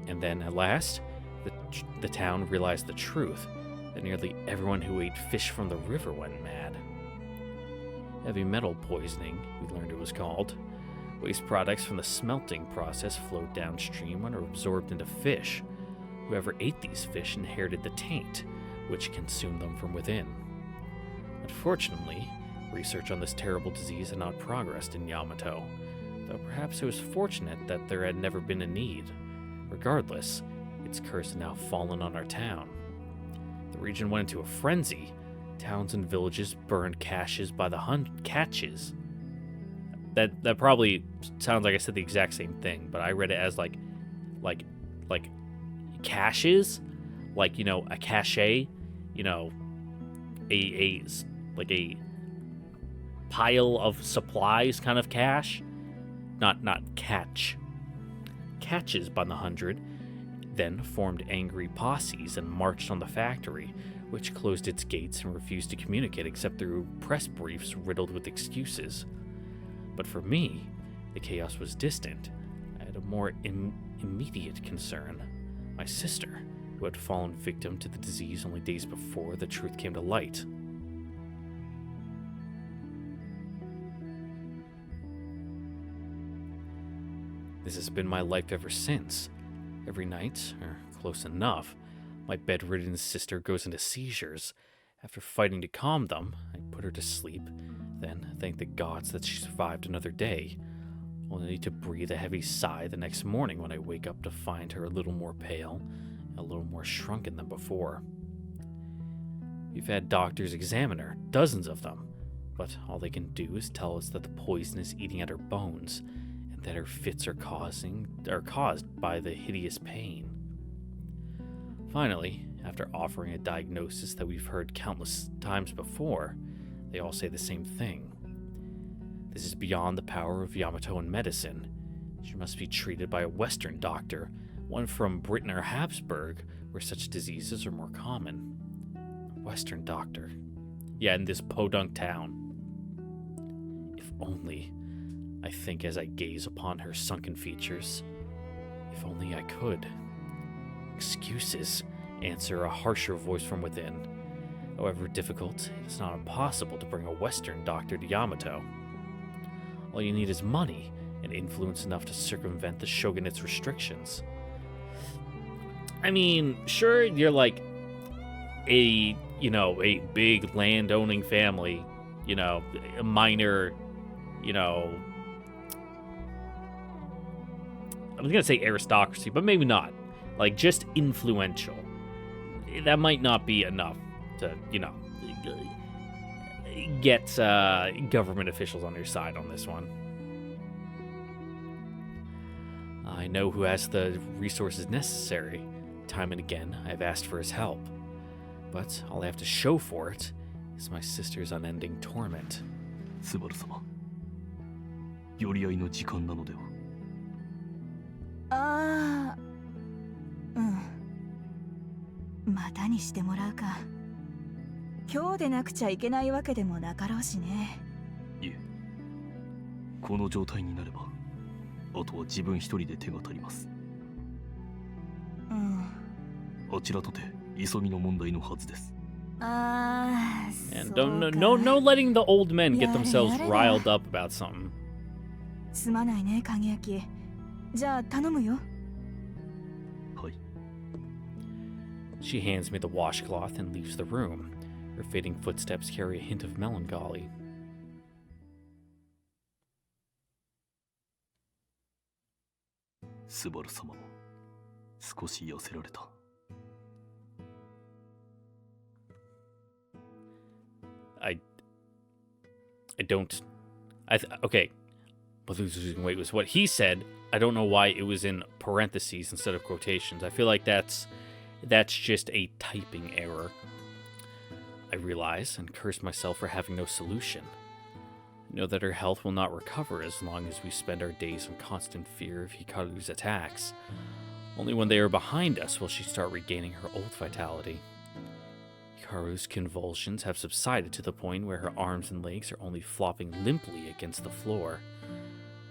And then, at last, the town realized the truth, that nearly everyone who ate fish from the river went mad. Heavy metal poisoning, we learned it was called. Waste products from the smelting process flowed downstream and were absorbed into fish. Whoever ate these fish inherited the taint, which consumed them from within. Unfortunately, research on this terrible disease had not progressed in Yamato, though perhaps it was fortunate that there had never been a need. Regardless, its curse had now fallen on our town. The region went into a frenzy. Towns and villages burned caches by the catches. That probably sounds like I said the exact same thing, but I read it as like caches, like, you know, a cache, you know, a pile of supplies kind of cache, not catch. Catches by the 100 then formed angry posses and marched on the factory, which closed its gates and refused to communicate except through press briefs riddled with excuses. But for me, the chaos was distant. I had a more immediate concern. My sister, who had fallen victim to the disease only days before the truth came to light. This has been my life ever since. Every night, or close enough, my bedridden sister goes into seizures. After fighting to calm them, I put her to sleep, then thank the gods that she survived another day, only to breathe a heavy sigh the next morning when I wake up to find her a little more pale, a little more shrunken than before. We've had doctors examine her, dozens of them, but all they can do is tell us that the poison is eating at her bones, and that her fits are caused by the hideous pain. Finally, after offering a diagnosis that we've heard countless times before, they all say the same thing. This is beyond the power of Yamato in medicine. She must be treated by a Western doctor, one from Britain or Habsburg, where such diseases are more common. A Western doctor. Yeah, in this podunk town. If only, I think as I gaze upon her sunken features, if only I could. Excuses, answer a harsher voice from within. However difficult, it's not impossible to bring a Western doctor to Yamato. All you need is money and influence enough to circumvent the shogunate's restrictions. I mean, sure, you're like a big land-owning family, a minor, I was gonna say aristocracy, but maybe not. Like, just influential. That might not be enough to, get government officials on your side on this one. I know who has the resources necessary. Time and again, I've asked for his help. But all I have to show for it is my sister's unending torment. スバル様、寄り合いの時間なのでは。ああ、うん。またにしてもらうか。今日でなくちゃいけないわけでもなかろうしね。いえ、この状態になれば、あとは自分一人で手が足ります。あちらとて急ぎの問題のはずです。And no letting the old men get themselves riled up about something. すまないね、影焼き。じゃあ頼むよ。はい。She hands me the washcloth and leaves the room. Her fading footsteps carry a hint of melancholy. スバル様も少し痩せられた。Okay. But losing weight was what he said. I don't know why it was in parentheses instead of quotations. I feel like that's just a typing error. I realize and curse myself for having no solution. I know that her health will not recover as long as we spend our days in constant fear of Hikaru's attacks. Only when they are behind us will she start regaining her old vitality. Hikaru's convulsions have subsided to the point where her arms and legs are only flopping limply against the floor.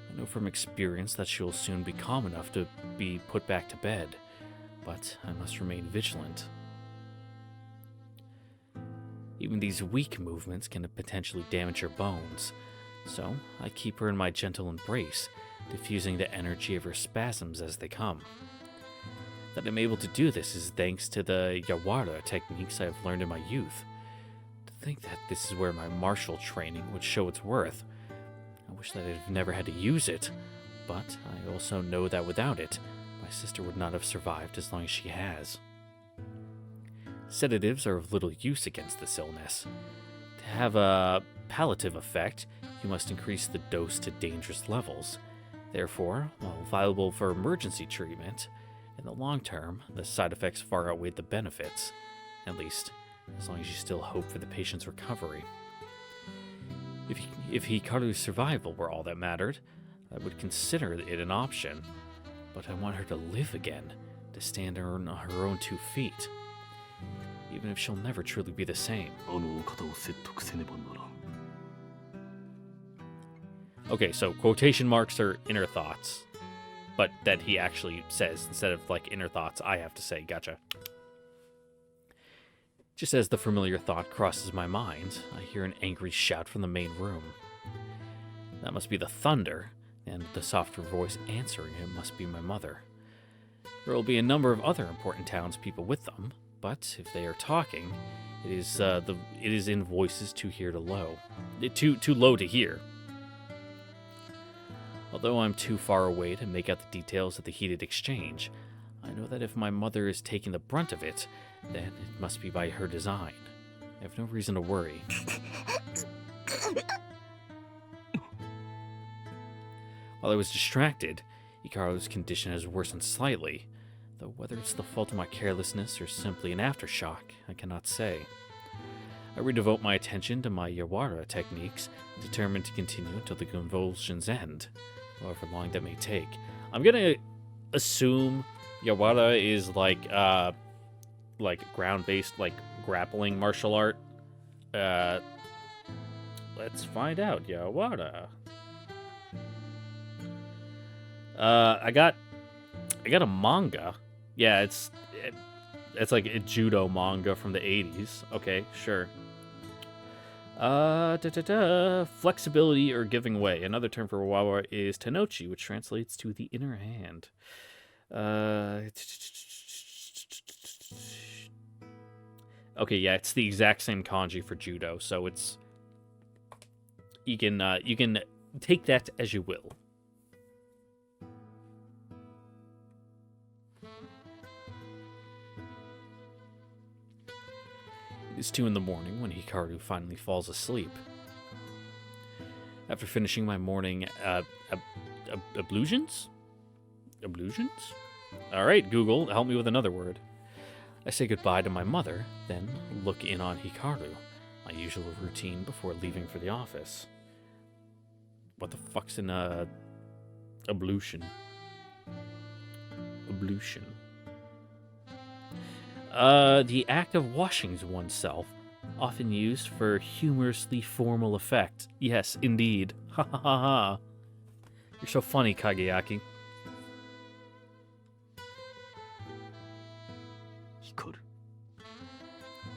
I know from experience that she will soon be calm enough to be put back to bed, but I must remain vigilant. Even these weak movements can potentially damage her bones, so I keep her in my gentle embrace, diffusing the energy of her spasms as they come. That I'm able to do this is thanks to the Yawara techniques I have learned in my youth. To think that this is where my martial training would show its worth. I wish that I'd never had to use it, but I also know that without it, my sister would not have survived as long as she has. Sedatives are of little use against this illness. To have a palliative effect, you must increase the dose to dangerous levels. Therefore, while valuable for emergency treatment, in the long term, the side effects far outweigh the benefits, at least as long as you still hope for the patient's recovery. If Hikaru's survival were all that mattered, I would consider it an option, but I want her to live again, to stand on her own 2 feet, even if she'll never truly be the same. Okay, so quotation marks are inner thoughts. But that he actually says, instead of like inner thoughts, I have to say, gotcha. Just as the familiar thought crosses my mind, I hear an angry shout from the main room. That must be the thunder, and the softer voice answering it must be my mother. There will be a number of other important townspeople with them, but if they are talking, it is in voices too low to hear. Although I'm too far away to make out the details of the heated exchange, I know that if my mother is taking the brunt of it, then it must be by her design. I have no reason to worry. While I was distracted, Hikaru's condition has worsened slightly, though whether it's the fault of my carelessness or simply an aftershock, I cannot say. I redevote my attention to my Yawara techniques, determined to continue until the convulsions end, however long that may take. I'm gonna assume Yawara is like ground-based, like grappling martial art. Let's find out. Yawara. I got a manga. Yeah, it's like a judo manga from the 80s. Okay, sure. Flexibility or giving way. Another term for Wawa is Tenochi, which translates to the inner hand. Okay, yeah, it's the exact same kanji for judo, so it's you can take that as you will. It's 2 in the morning when Hikaru finally falls asleep. After finishing my morning ablutions? Ablutions? Alright, Google, help me with another word. I say goodbye to my mother, then look in on Hikaru, my usual routine before leaving for the office. What the fuck's an ablution? Ablution. The act of washing oneself, often used for humorously formal effect. Yes, indeed. Ha ha ha ha. You're so funny, Kageyaki. Hikaru.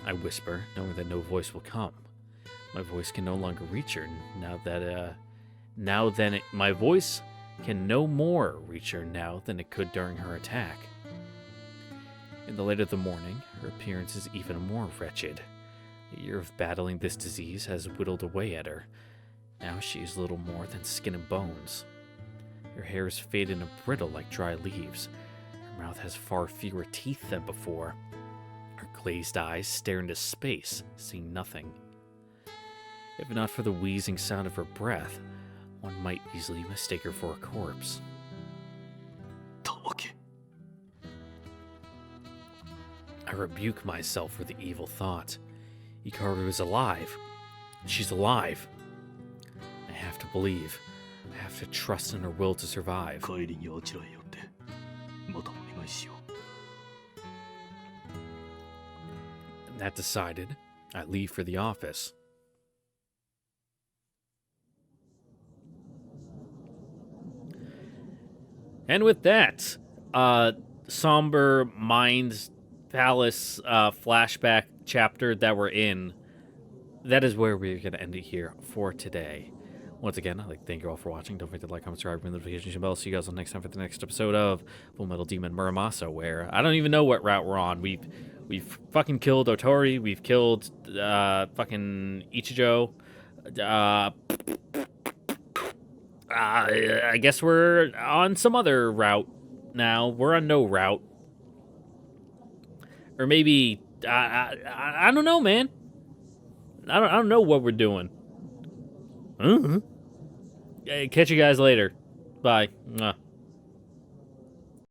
I whisper, knowing that no voice will come. My voice can no longer reach her my voice can no more reach her now than it could during her attack. In the light of the morning, her appearance is even more wretched. A year of battling this disease has whittled away at her. Now she is little more than skin and bones. Her hair is faded and brittle like dry leaves. Her mouth has far fewer teeth than before. Her glazed eyes stare into space, seeing nothing. If not for the wheezing sound of her breath, one might easily mistake her for a corpse. I rebuke myself for the evil thought. Hikaru is alive. She's alive. I have to believe. I have to trust in her will to survive. That decided, I leave for the office. And with that, somber Mind's Palace flashback chapter that we're in, that is where we're going to end it here for today. Once again, I'd like to thank you all for watching. Don't forget to like, comment, subscribe, ring the notification bell. See you guys on next time for the next episode of Full Metal Demon Muramasa, where I don't even know what route we're on. We've fucking killed Otori. We've killed fucking Ichizo. I guess we're on some other route now. We're on no route. Or maybe, I don't know, man. I don't know what we're doing. Catch you guys later. Bye. Mwah.